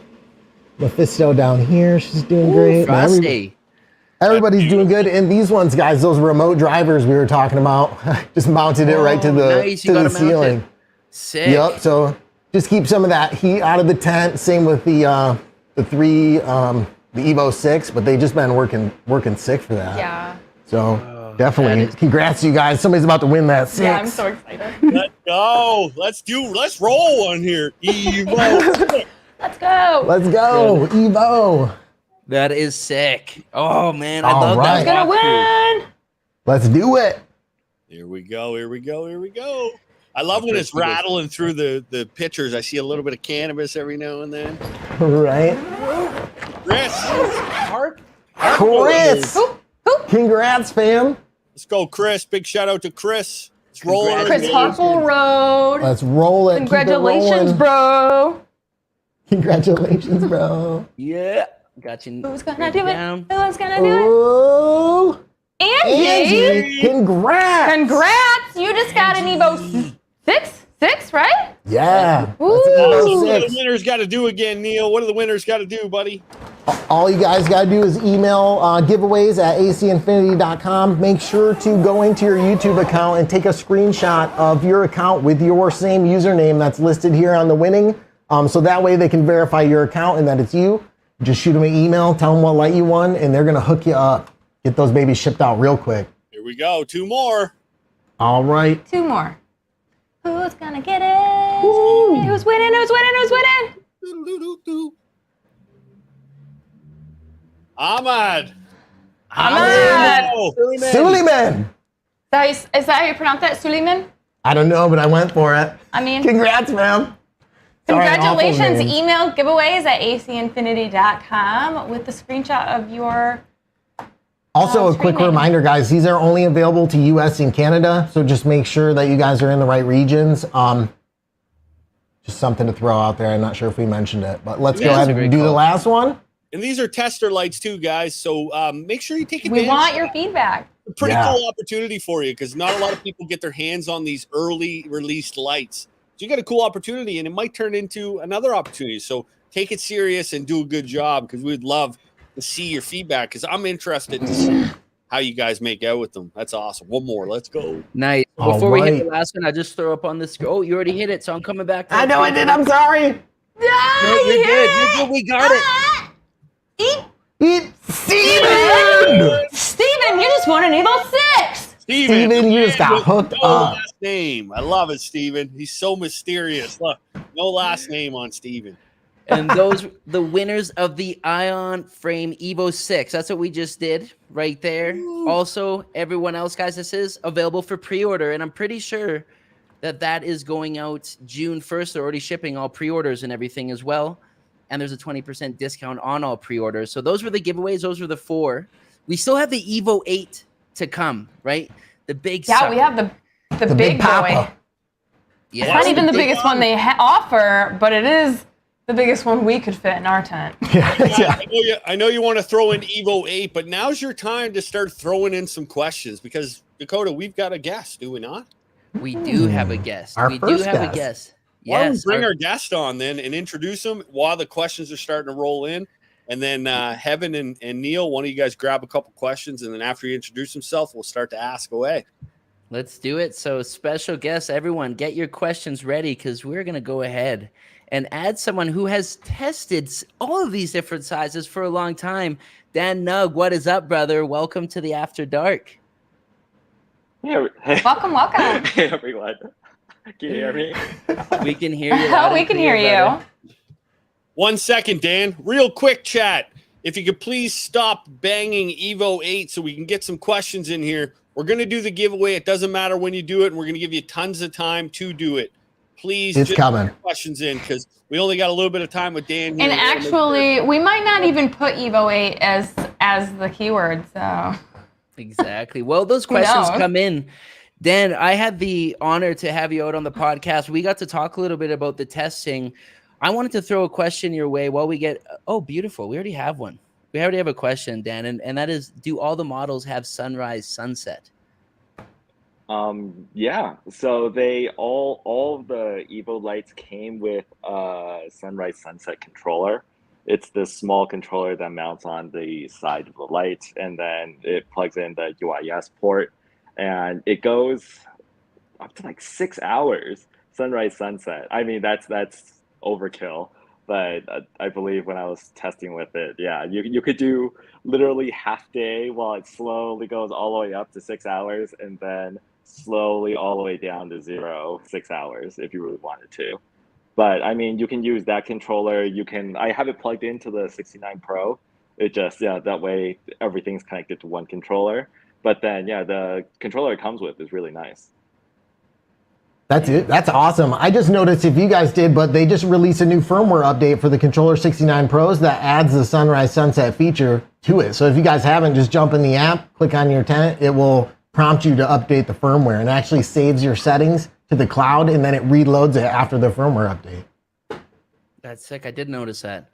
Mephisto down here. She's doing great. Everybody's doing good. And these ones, guys, those remote drivers we were talking about, just mounted it right to the, nice. You to the got 'em mounted. ceiling. Sick. Yep. So just keep some of that heat out of the tent. Same with the Evo 6, but they've just been working sick for that. Yeah. So definitely, congrats to you guys. Somebody's about to win that 6. Yeah, I'm so excited. Let's go. Let's roll one here. Evo. Let's go. Let's go, Evo. That is sick. Oh man, I All love right. that. Gonna win. Let's do it. Here we go. I love when it's rattling through the pictures. I see a little bit of cannabis every now and then. Right. Chris. Chris. Congrats, fam. Let's go, Chris. Big shout out to Chris. It's rolling. Chris Harple Road. Let's roll it. Keep it Congratulations, rolling. bro. Congratulations, bro. Yeah. Got you. Who's gonna do it? Down. Who's gonna do it? Ooh. Angie. Angie, congrats. Congrats. You just got an Evo 6, right? Yeah. That's Ooh. Evo What do 6. the winners got to do again, Neil? What do the winners got to do, buddy? All you guys got to do is email giveaways at acinfinity.com. Make sure to go into your YouTube account and take a screenshot of your account with your same username that's listed here on the winning. So that way they can verify your account and that it's you. Just shoot them an email, tell them what light you won, and they're going to hook you up. Get those babies shipped out real quick. Here we go. 2 more. All right. 2 more. Who's gonna get it? Who's winning? Who's winning? Who's winning? Ahmad. Ahmad. Suleiman. Is that how you pronounce that? Suleiman? I don't know, but I went for it. I mean, Congrats, man. congratulations. Sorry, awful names. Email giveaways at acinfinity.com with the screenshot of your. Also, a quick screen name. reminder, guys, these are only available to US and Canada, so just make sure that you guys are in the right regions. Just something to throw out there. I'm not sure if we mentioned it, but let's go ahead and do the last one. And these are tester lights too, guys. So make sure you take advantage. We want your feedback. Pretty cool opportunity for you because not a lot of people get their hands on these early released lights. So you got a cool opportunity and it might turn into another opportunity. So take it serious and do a good job because we'd love to see your feedback because I'm interested to see how you guys make out with them. That's awesome. One more. Let's go. Nice. All Before we hit right. the last one, I just throw up on the screen. Oh, you already hit it, so I'm coming back. I know I did. I'm sorry. No, you're good. You're good. We got it. It's Steven! Steven, you just won an Evo 6. Steven, you just got hooked no up. last name. I love it, Steven. He's so mysterious. Look, no last name on Steven. And those the winners of the IONFRAME EVO 6. That's what we just did right there. Also, everyone else, guys, this is available for pre-order, and I'm pretty sure that is going out June 1st. They're already shipping all pre-orders and everything as well. And there's a 20% discount on all pre-orders. So those were the giveaways. Those were the 4. We still have the EVO 8 to come, right? The big Yeah, we have the big boy. Papa. Yeah, It's not even the biggest one they offer, but it is the biggest one we could fit in our tent. Yeah. I know you want to throw in Evo 8, but now's your time to start throwing in some questions because, Dakota, we've got a guest, do we not? We do have a guest. Our We do first have a guest. guest. Why don't we Yes. bring our guest on then and introduce him while the questions are starting to roll in? And then Heaven and Neil, one of you guys grab a couple questions, and then after he introduce himself, we'll start to ask away. Let's do it. So, special guest, everyone, get your questions ready because we're going to go ahead and add someone who has tested all of these different sizes for a long time. Dan Nug, what is up, brother? Welcome to the After Dark. Welcome. Hey, everyone. Can you hear me? We can hear you. Oh, we can hear you. 1 second, Dan. Real quick chat. If you could please stop banging Evo 8 so we can get some questions in here. We're going to do the giveaway. It doesn't matter when you do it, and we're going to give you tons of time to do it. Please It's just coming. get questions in because we only got a little bit of time with Dan here. And actually, we might not even put Evo 8 as the keyword. So Exactly. Well, those questions knows? come in. Dan, I had the honor to have you out on the podcast. We got to talk a little bit about the testing. I wanted to throw a question your way while we get. Oh, beautiful. We already have one. We already have a question, Dan, and that is: do all the models have sunrise, sunset? Yeah. So they all of the Evo lights came with a sunrise sunset controller. It's this small controller that mounts on the side of the light, and then it plugs in the UIS port, and it goes up to like 6 hours, sunrise, sunset. I mean, that's overkill. But I believe when I was testing with it, yeah, you could do literally half day while it slowly goes all the way up to 6 hours, and then slowly all the way down to 6 hours if you really wanted to. But I mean, you can use that controller. I have it plugged into the 69 Pro. It just, yeah, that way everything's connected to one controller. But then, yeah, the controller it comes with is really nice. That's it. That's awesome. I just noticed if you guys did, but they just released a new firmware update for the Controller 69 Pros that adds the sunrise sunset feature to it. So if you guys haven't, just jump in the app, click on your tenant. It will prompt you to update the firmware and actually saves your settings to the cloud, and then it reloads it after the firmware update. That's sick. I did notice that.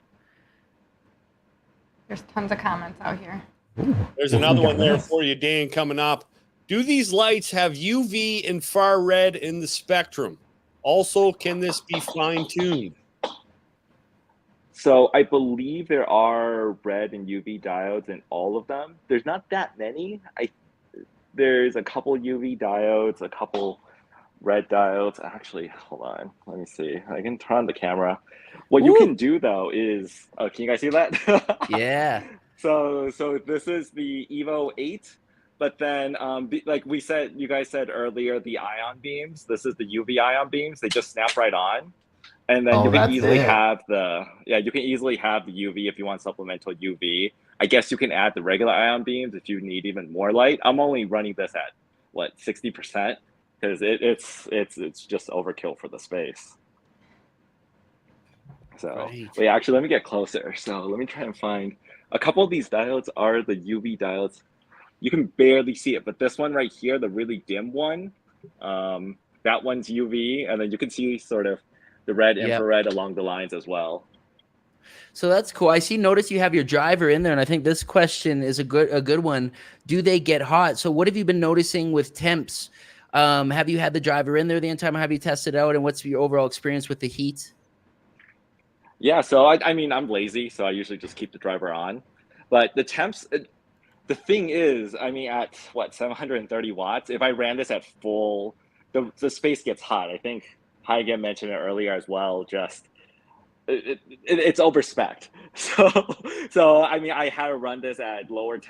There's tons of comments out here. Ooh, There's another one there for you, Dan, coming up. Do these lights have UV and far red in the spectrum? Also, can this be fine-tuned? So I believe there are red and UV diodes in all of them. There's not that many. There's a couple UV diodes, a couple red diodes. Actually, hold on. Let me see. I can turn on the camera. What you can do though is, oh, can you guys see that? Yeah. So this is the Evo 8. But then, like you guys said earlier, the ion beams. This is the UV ion beams. They just snap right on, and then you can easily have the UV if you want supplemental UV. I guess you can add the regular ion beams if you need even more light. I'm only running this at 60% because it's just overkill for the space. So wait, actually, let me get closer. So let me try and find a couple of these diodes are the UV diodes. You can barely see it, but this one right here, the really dim one, that one's UV, and then you can see sort of the red infrared along the lines as well. So that's cool. Notice you have your driver in there, and I think this question is a good one. Do they get hot? So what have you been noticing with temps? Have you had the driver in there the entire time? Have you tested out, and what's your overall experience with the heat? Yeah, so I mean, I'm lazy, so I usually just keep the driver on. But the temps, the thing is, I mean, at 730 watts, if I ran this at full, the space gets hot. I think Heigen mentioned it earlier as well. Just it's overspec. So I mean, I had to run this at lower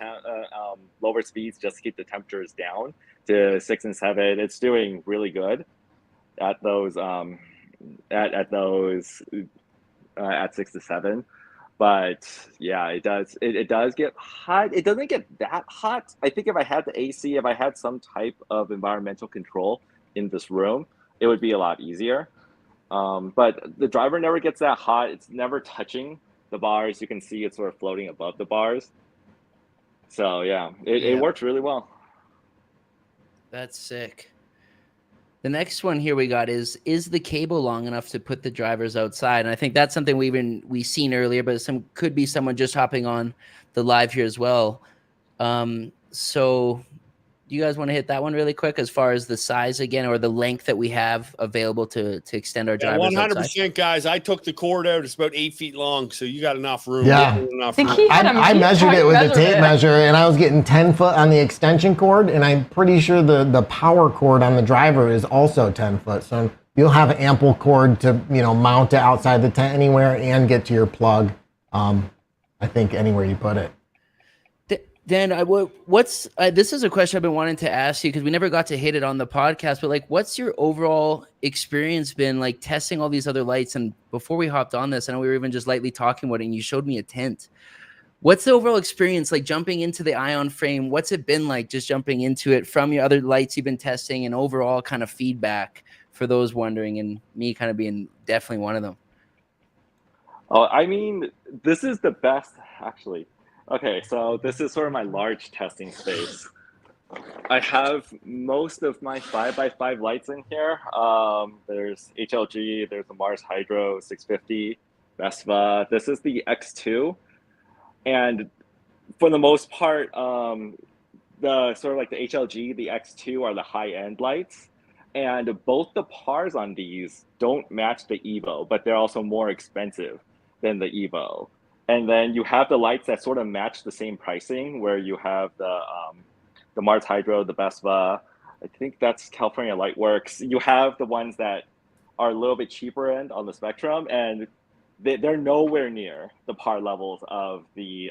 speeds just to keep the temperatures down to 6 and 7. It's doing really good at those at 6 to 7. But yeah, it does get hot. It doesn't get that hot. I think if I had the AC, if I had some type of environmental control in this room, it would be a lot easier. But the driver never gets that hot. It's never touching the bars. You can see it's sort of floating above the bars. So yeah, it works really well. That's sick. The next one here we got is the cable long enough to put the drivers outside? And I think that's something we seen earlier, but could be someone just hopping on the live here as well. So do you guys want to hit that one really quick as far as the size again, or the length that we have available to extend our drivers 100%, outside? guys. I took the cord out. It's about 8 feet long, so you got enough room. Yeah. I measured it with a tape measure, and I was getting 10 foot on the extension cord, and I'm pretty sure the power cord on the driver is also 10 foot. So you'll have ample cord to mount it outside the tent anywhere and get to your plug. I think anywhere you put it. Dan, this is a question I've been wanting to ask you because we never got to hit it on the podcast, but what's your overall experience been like testing all these other lights? And before we hopped on this, I know we were even just lightly talking about it, and you showed me a tent. What's the overall experience like jumping into the IONFRAME? What's it been like just jumping into it from your other lights you've been testing, and overall kind of feedback for those wondering, and me kind of being definitely one of them? Oh, I mean, this is the best, actually. Okay, so this is sort of my large testing space. I have most of my 5x5 lights in here. There's HLG, there's the Mars Hydro 650, Vespa. This is the X2. And for the most part, the sort of like the HLG, the X2 are the high-end lights. And both the pars on these don't match the Evo, but they're also more expensive than the Evo. And then you have the lights that sort of match the same pricing, where you have the Mars Hydro, the Besva. I think that's California Lightworks. You have the ones that are a little bit cheaper end on the spectrum, and they're nowhere near the par levels of the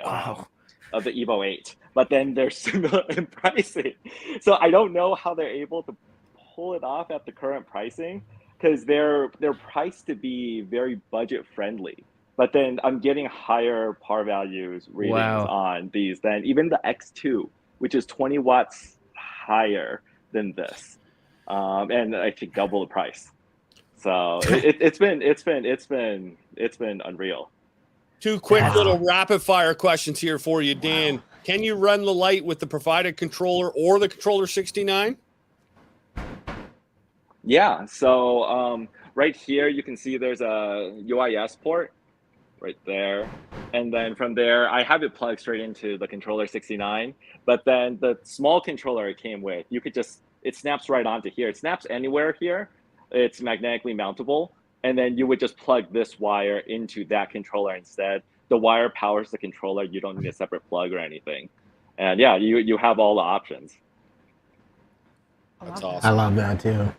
Evo 8. But then they're similar in pricing. So I don't know how they're able to pull it off at the current pricing, because they're priced to be very budget friendly. But then I'm getting higher par values readings on these than even the X2, which is 20 watts higher than this, and I think double the price. So it's been unreal. Two quick little rapid fire questions here for you, Dan. Can you run the light with the provided controller or the controller 69? Yeah. So right here you can see there's a UIS port right there, and then from there I have it plugged straight into the controller 69. But then the small controller it came with, it snaps right onto here. It snaps anywhere here. It's magnetically mountable, and then you would just plug this wire into that controller instead. The wire powers the controller. You don't need a separate plug or anything. And yeah, you have all the options. That's awesome. I love that too.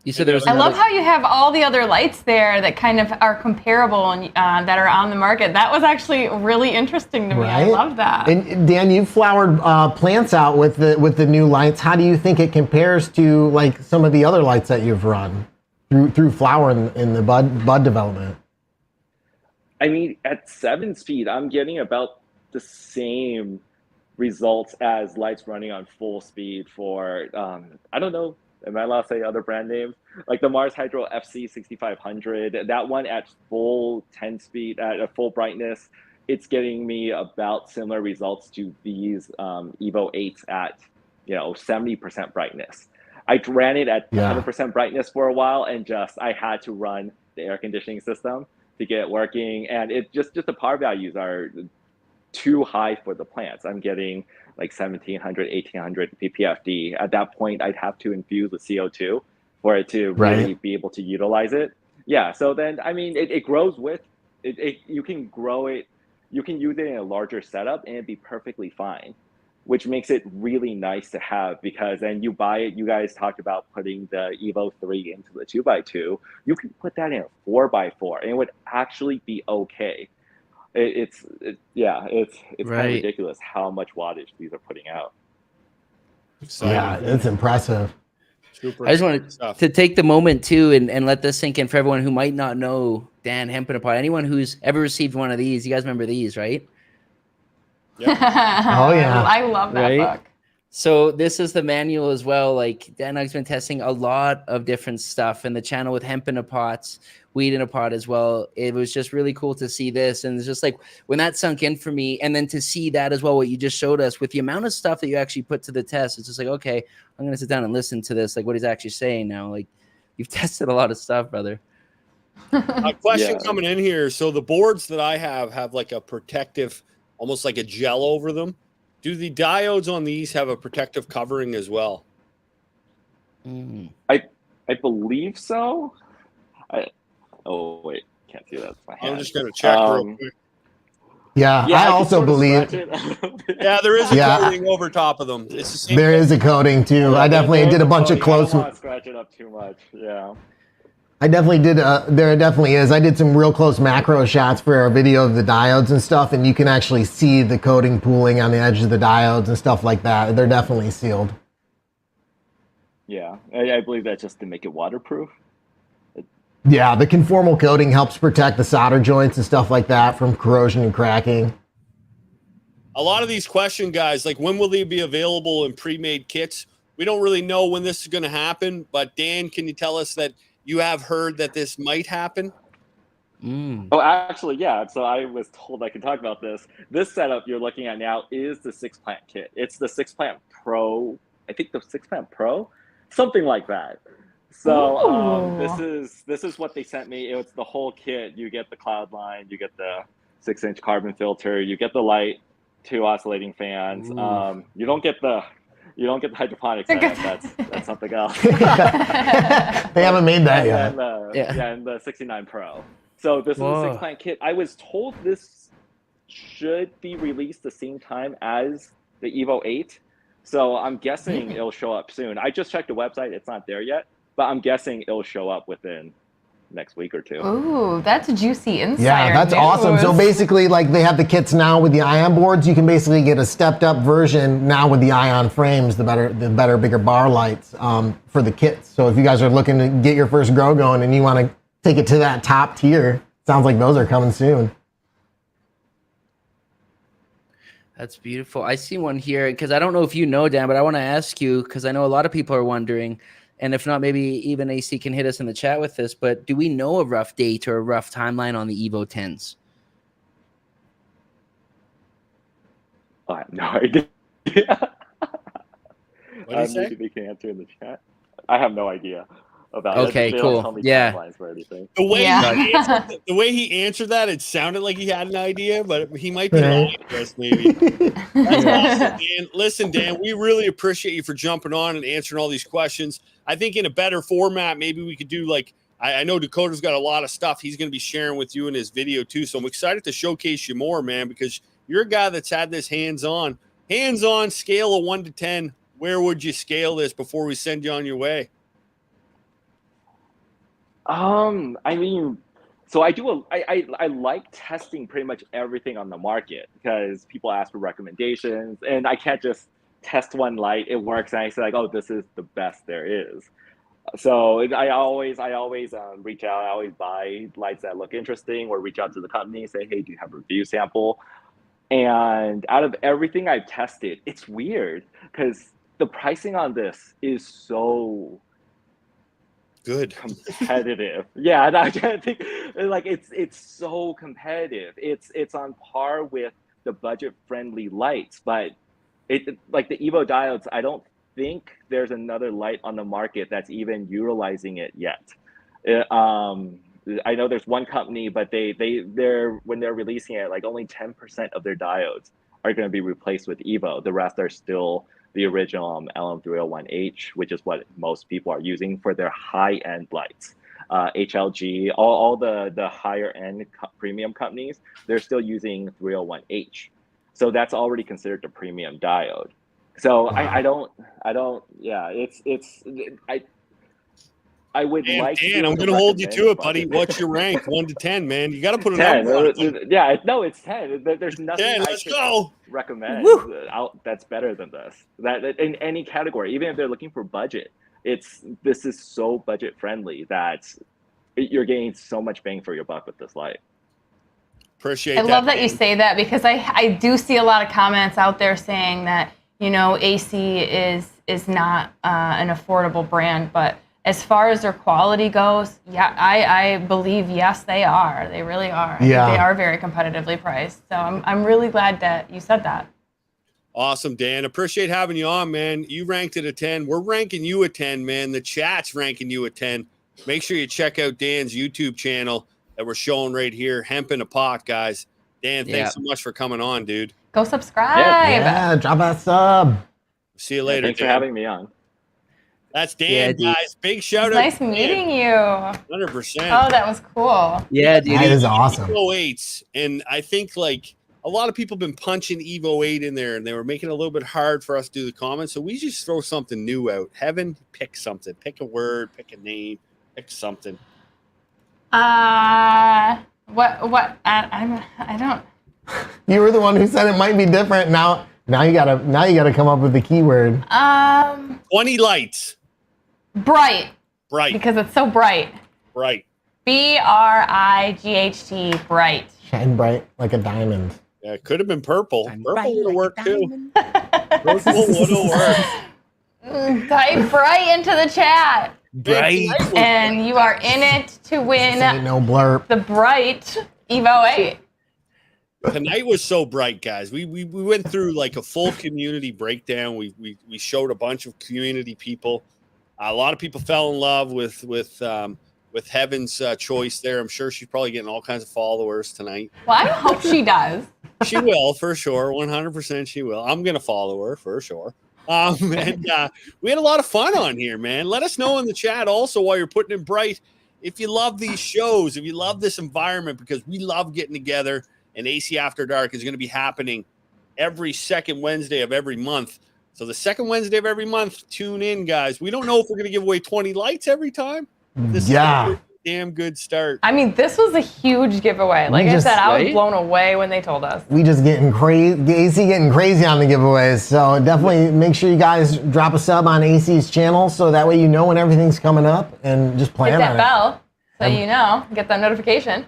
You said there was I love how you have all the other lights there that kind of are comparable and that are on the market. That was actually really interesting to me. I love that. And Dan, you've flowered plants out with the new lights. How do you think it compares to like some of the other lights that you've run through flower in the bud development? I mean, at 7 speed, I'm getting about the same results as lights running on full speed for I don't know. Am I allowed to say other brand names? Like the Mars Hydro FC 6500, that one at full 10 speed, at a full brightness, it's getting me about similar results to these Evo 8s at 70% brightness. I ran it at 100% brightness for a while, and I had to run the air conditioning system to get it working, and it just the power values are too high for the plants. I'm getting like 1700, 1800 ppfd. At that point, I'd have to infuse with CO2 for it to really be able to utilize it. Yeah, so then, I mean, it grows with it. You can grow it, you can use it in a larger setup and it'd be perfectly fine, which makes it really nice to have, because then you buy it. You guys talked about putting the Evo 3 into the 2x2. You can put that in a 4x4 and it would actually be okay. It's kind of ridiculous how much wattage these are putting out. Yeah, it's impressive. I just wanted to take the moment too and let this sink in for everyone who might not know Dan Hempenapot. Anyone who's ever received one of these, you guys remember these, right? Yep. Oh yeah, I love that book. So this is the manual as well. Like Dan has been testing a lot of different stuff in the channel with hemp in a pot, weed in a pot as well. It was just really cool to see this. And it's just like when that sunk in for me, and then to see that as well, what you just showed us with the amount of stuff that you actually put to the test, it's just like, okay, I'm going to sit down and listen to this. Like what he's actually saying now. Like you've tested a lot of stuff, brother. A question coming in here. So the boards that I have like a protective, almost like a gel over them. Do the diodes on these have a protective covering as well? I believe so. Oh wait, can't see that. It's my hand. I'm just gonna check real quick. Yeah, I also believe. Yeah, there is a coating over top of them. It's the same there is a coating too. I definitely did a bunch of close. I don't want to scratch it up too much. Yeah. I definitely did. There definitely is. I did some real close macro shots for our video of the diodes and stuff, and you can actually see the coating pooling on the edge of the diodes and stuff like that. They're definitely sealed. Yeah, I believe that's just to make it waterproof. Yeah, the conformal coating helps protect the solder joints and stuff like that from corrosion and cracking. A lot of these question guys, like when will they be available in pre-made kits? We don't really know when this is going to happen, but Dan, can you tell us that you have heard that this might happen? Oh, actually, yeah. So I was told I could talk about this. This setup you're looking at now is the 6-plant kit. It's the 6-plant Pro. I think the 6-plant Pro, something like that. So this is what they sent me. It's the whole kit. You get the cloud line, you get the 6-inch carbon filter, you get the light, 2 oscillating fans. You don't get the hydroponics. That's something else. They haven't made that yet. And the 69 Pro. So this is a Whoa. 6-plant kit. I was told this should be released the same time as the Evo 8. So I'm guessing it'll show up soon. I just checked the website. It's not there yet, but I'm guessing it'll show up within next week or two. Ooh, that's juicy insider Yeah, that's news. awesome. So basically, like they have the kits now with the ion boards. You can basically get a stepped up version now with the ion frames, the better, bigger bar lights for the kits. So if you guys are looking to get your first grow going and you want to take it to that top tier, sounds like those are coming soon. That's beautiful. I see one here because I don't know if you know, Dan, but I want to ask you because I know a lot of people are wondering. And if not, maybe even AC can hit us in the chat with this. But do we know a rough date or a rough timeline on the Evo 10s? I have no idea. What do you say? Maybe they can answer in the chat. I have no idea about it. Okay, They don't cool. tell me Yeah. timelines for anything. The way he answered that, it sounded like he had an idea, but he might be lying to us, maybe. That's awesome, Dan. Listen, Dan, we really appreciate you for jumping on and answering all these questions. I think in a better format, maybe we could do like, I know Dakota's got a lot of stuff he's going to be sharing with you in his video too. So I'm excited to showcase you more, man, because you're a guy that's had this hands-on scale of 1 to 10. Where would you scale this before we send you on your way? I mean, so I like testing pretty much everything on the market because people ask for recommendations and I can't just test one light, it works, and I say like, oh, this is the best there is. So I always reach out. I always buy lights that look interesting or reach out to the company, say, hey, do you have a review sample? And out of everything I've tested, it's weird because the pricing on this is so good, competitive. Yeah, I think like it's so competitive. It's on par with the budget-friendly lights, but it like the Evo diodes, I don't think there's another light on the market that's even utilizing it yet. I know there's one company, but they're when they're releasing it, like only 10% of their diodes are going to be replaced with Evo. The rest are still the original LM301H, which is what most people are using for their high-end lights. HLG, all the higher-end premium companies, they're still using 301H. So that's already considered a premium diode. So wow. I would like Dan, I'm going to hold you to it, buddy. What's your rank? 1 to 10, man. You got to put a 10. number on it. Yeah, no, it's 10. There's nothing 10, I could recommend that's better than this. That in any category, even if they're looking for budget, this is so budget friendly that you're getting so much bang for your buck with this light. Appreciate I love that you say that because I do see a lot of comments out there saying that, you know, AC is not an affordable brand, but as far as their quality goes, yeah, I believe, yes, they are. They really are. Yeah. They are very competitively priced. So I'm really glad that you said that. Awesome, Dan. Appreciate having you on, man. You ranked it a 10. We're ranking you a 10, man. The chat's ranking you a 10. Make sure you check out Dan's YouTube channel that we're showing right here, Hemp in a Pot, guys. Dan, thanks so much for coming on, dude. Go subscribe. Yeah, drop a sub. See you later, Thanks Dan. for having me on. That's Dan, guys. Big shout out. Nice meeting you. 100%. Oh, that was cool. Yeah, dude. That is awesome. Evo 8s, and I think like a lot of people have been punching Evo 8 in there, and they were making it a little bit hard for us to do the comments. So we just throw something new out. Heaven, pick something. Pick a word. Pick a name. Pick something. What? I don't. You were the one who said it might be different. Now you gotta come up with the keyword. 20 lights. Bright. Bright. Because it's so bright. Bright. BRIGHT. Bright. Shine bright like a diamond. Yeah, it could have been purple. Purple would have worked too. Purple would have worked. Type bright into the chat. Bright. And you are in it to win No blurb. the Bright Evo 8. Tonight was so bright, guys. We went through like a full community breakdown. We showed a bunch of community people. A lot of people fell in love with Heaven's choice there. I'm sure she's probably getting all kinds of followers tonight. Well, I hope she does. She will, for sure. 100% she will. I'm going to follow her for sure. And we had a lot of fun on here, man. Let us know in the chat also while you're putting in bright if you love these shows, if you love this environment, because we love getting together, and AC After Dark is going to be happening every second Wednesday of every month. So the second Wednesday of every month, tune in, guys. We don't know if we're going to give away 20 lights every time. This is a damn good start. I mean, this was a huge giveaway. Like I said, I was blown away when they told us. We just getting crazy, AC getting crazy on the giveaways. So definitely make sure you guys drop a sub on AC's channel so that way you know when everything's coming up and just plan Hit on that it. bell so you know, get that notification.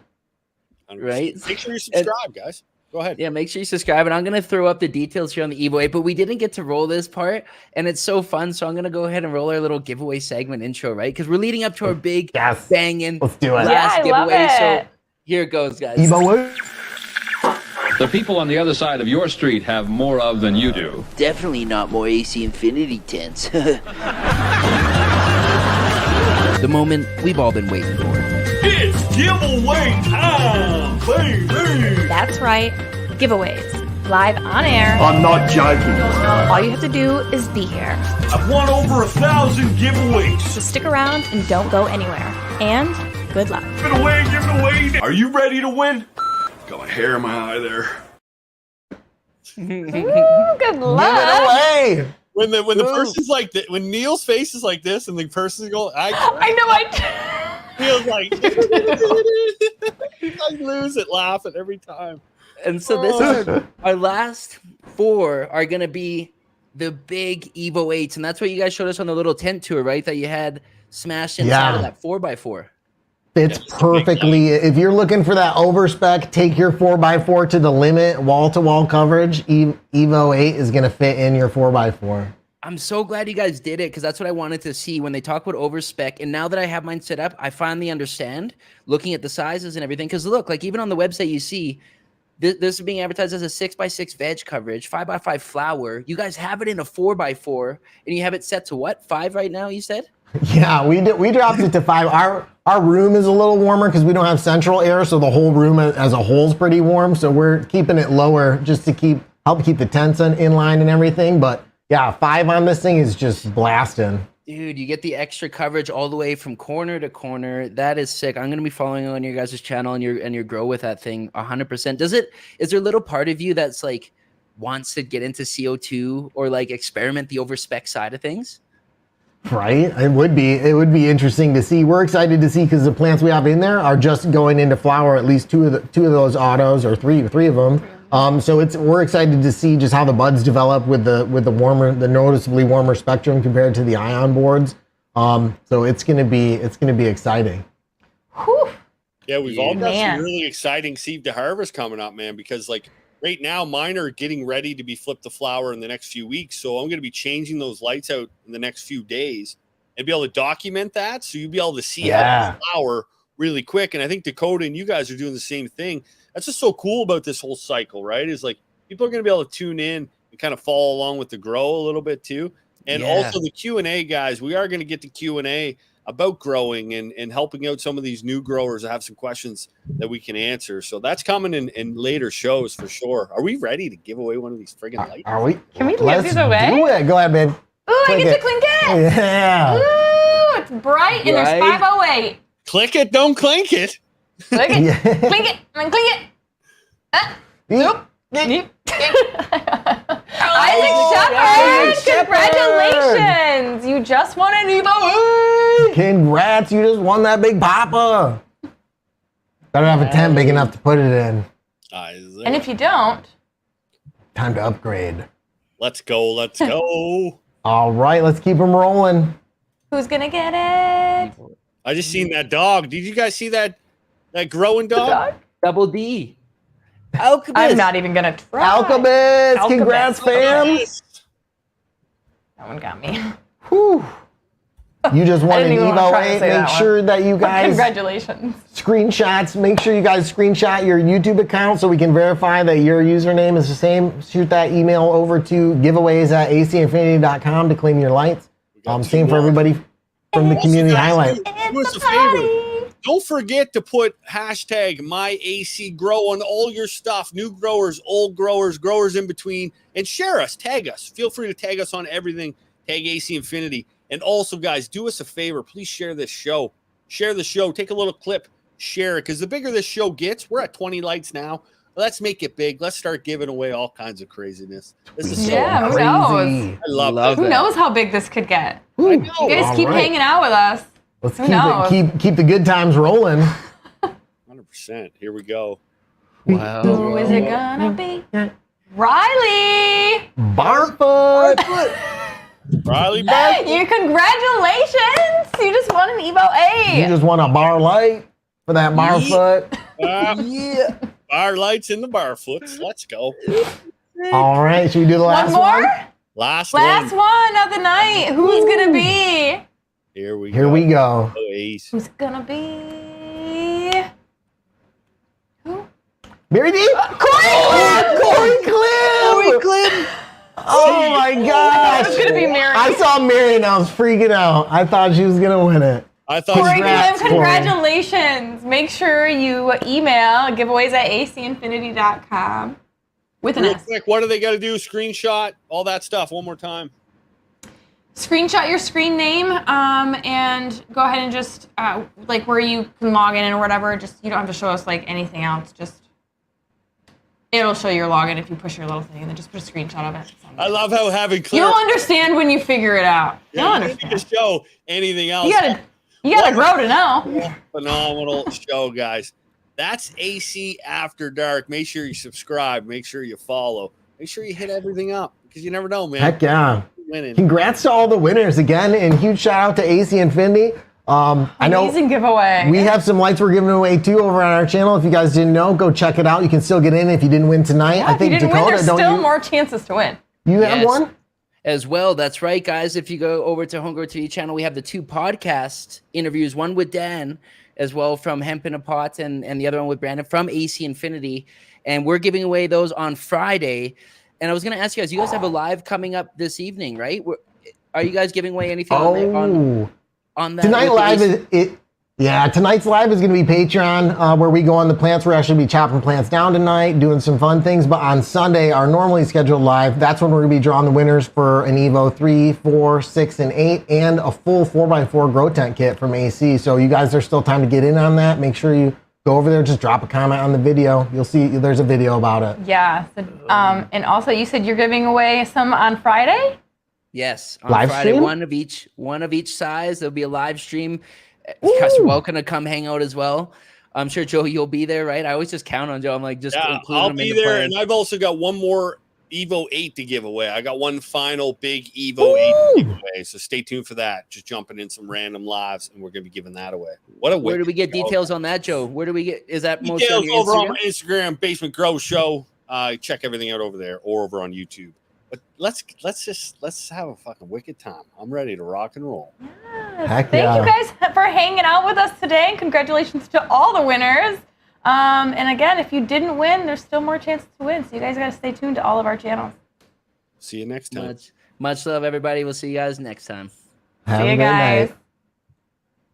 Right? Make sure you subscribe, guys. Go ahead. Yeah, make sure you subscribe. And I'm going to throw up the details here on the Evo 8, but we didn't get to roll this part, and it's so fun. So I'm going to go ahead and roll our little giveaway segment intro, right? Because we're leading up to our big banging Let's do it. last Yeah, I love giveaway. So it. here it goes, guys. Evo 8. The people on the other side of your street have more of than you do. Definitely not more AC Infinity tents. The moment we've all been waiting for. It's giveaway time, baby! That's right, giveaways. Live on air. I'm not joking. All you have to do is be here. I've won over 1,000 giveaways. So stick around and don't go anywhere. And good luck. Give it away. Are you ready to win? Got a hair in my eye there. Ooh, good luck. Give it away. When the person's like that, when Neil's face is like this, and the person's going, I know. Neil's like, I lose it laughing every time. And so this is our last 4 are going to be the big Evo 8s. And that's what you guys showed us on the little tent tour, right? That you had smashed inside of that 4x4. Fits perfectly. If you're looking for that overspec, take your 4x4 to the limit, wall-to-wall coverage. Evo 8 is going to fit in your 4x4. I'm so glad you guys did it because that's what I wanted to see when they talk about overspec. And now that I have mine set up, I finally understand looking at the sizes and everything. Because look, like even on the website, you see this is being advertised as a 6x6 veg coverage, 5x5 flower. You guys have it in a 4x4, and you have it set to what? 5 right now? You said? Yeah, we dropped it to 5. Our room is a little warmer because we don't have central air, so the whole room as a whole is pretty warm. So we're keeping it lower just to help keep the tents in line and everything. But yeah, 5 on this thing is just blasting. Dude, you get the extra coverage all the way from corner to corner. That is sick. I'm gonna be following on your guys' channel and your grow with that thing 100%. Is there a little part of you that's like wants to get into CO2 or like experiment the overspec side of things? Right, it would be interesting to see. We're excited to see because the plants we have in there are just going into flower. At least two of those autos, or three of them. So we're excited to see just how the buds develop with the noticeably warmer spectrum compared to the ion boards. So it's gonna be exciting. Whew. Yeah, we've all got some really exciting seed to harvest coming up, man. Because like right now, mine are getting ready to be flipped to flower in the next few weeks. So I'm going to be changing those lights out in the next few days and be able to document that. So you'll be able to see how the flower really quick. And I think Dakota and you guys are doing the same thing. That's just so cool about this whole cycle, right? Is like people are going to be able to tune in and kind of follow along with the grow a little bit too. And also the Q&A, guys, we are going to get to Q&A about growing and helping out some of these new growers that have some questions that we can answer. So that's coming in later shows for sure. Are we ready to give away one of these friggin' lights? Are we? Can we give these away? Do it. Go ahead, babe. Ooh, I get to clink it. Yeah. Ooh, it's bright and there's 508. Click it, don't clink it. Click it. Clink it. And then clink it. Nope. Isaac Shepard, congratulations! You just won an Evo 8! Congrats, you just won that big papa. Better have a tent big enough to put it in. And if you don't, time to upgrade. Let's go. All right, let's keep them rolling. Who's gonna get it? I just seen that dog. Did you guys see that growing dog? Double D. Alchemist. I'm not even gonna try. Alchemist. Congrats, fam. That one got me. Whew. You just won an Evo 8. Make sure that you guys congratulations. Make sure you guys screenshot your YouTube account so we can verify that your username is the same. Shoot that email over to giveaways@acinfinity.com to claim your lights. Same for everybody from the community highlight. Do us a favor. Don't forget to put hashtag #MyACGrow on all your stuff. New growers, old growers, growers in between, and share us. Tag us. Feel free to tag us on everything. Tag AC Infinity. And also, guys, do us a favor. Please share this show Share the show. Take a little clip. Share it, because the bigger this show gets, we're at 20 lights now. Let's make it big. Let's start giving away all kinds of craziness. This is so Yeah, who crazy. knows? I love Love it. Who that. knows how big this could get? I know. You guys All keep right. hanging out with us. Let's Who knows? keep the good times rolling. 100%. Here we go. Wow. Who is it gonna be? Riley! Barfoot. Riley Barfoot. You congratulations! You just won an Evo You 8. just want a bar light for that Barfoot. Yeah. Bar lights in the bar foots. Let's go. All right, should we do the One last more? one? Last one of the night. Who's gonna be? Here we Here go. we go. Oh, Ace. Who's gonna be? Who? Mary D. Corey Clem. Oh my gosh. It's gonna be Mary. I saw Mary and I was freaking out. I thought she was gonna win it. I thought Corey Congrats, Clem, congratulations. Make sure you email giveaways at acinfinity.com with an real S. quick, what do they got to do? Screenshot, all that stuff. One more time. Screenshot your screen name and go ahead and just like where you can log in or whatever. Just you don't have to show us like anything else. Just it'll show your login if you push your little thing and then just put a screenshot of it. I love how having clear. You'll understand when you figure it out. You'll You don't need understand. to show anything else. You gotta grow to know. Phenomenal show, guys. That's AC After Dark. Make sure you subscribe. Make sure you follow. Make sure you hit everything up because you never know, man. Heck yeah. Winning. Congrats to all the winners again, and huge shout out to AC Infinity. I know Amazing giveaway. we have some lights we're giving away too over on our channel. If you guys didn't know, go check it out. You can still get in if you didn't win tonight. Yeah, I if think you didn't Dakota, win, there's don't still you? more chances to win. You have Yes. one? As well, that's right, guys. If you go over to Homegrown TV channel, we have the 2 podcast interviews, one with Dan as well from Hemp in a Pot and the other one with Brandon from AC Infinity. And we're giving away those on Friday. And I was going to ask you guys have a live coming up this evening, right? Are you guys giving away anything on that? Tonight with the live AC? tonight's live is going to be Patreon, where we go on the plants. We're actually be chopping plants down tonight, doing some fun things. But on Sunday, our normally scheduled live, that's when we're going to be drawing the winners for an Evo 3, 4, 6, and 8, and a full 4x4 grow tent kit from AC. So you guys, there's still time to get in on that. Make sure you go over there, just drop a comment on the video. You'll see there's a video about it. Yeah. So, and also, you said you're giving away some on Friday? Yes, on Live Friday, stream? one of each size. There'll be a live stream. You guys are welcome to come hang out as well. I'm sure, Joe, you'll be there, right? I always just count on Joe. I'm like, just include I'll him be in the there, plans. and I've also got one more Evo 8 to give away. I got one final big Evo 8 to give away, so stay tuned for that. Just jumping in some random lives, and we're going to be giving that away. What a Where do we get wicked show. details on that, Joe? Where do we get? Is that most Details on your over Instagram? on my Instagram, Basement Grow Show. Check everything out over there or over on YouTube. But let's have a fucking wicked time. I'm ready to rock and roll. Heck Thank yeah. you guys for hanging out with us today. And congratulations to all the winners. And again, if you didn't win, there's still more chances to win. So you guys got to stay tuned to all of our channels. See you next time. Much love, everybody. We'll see you guys next time. Have See a you good night. guys.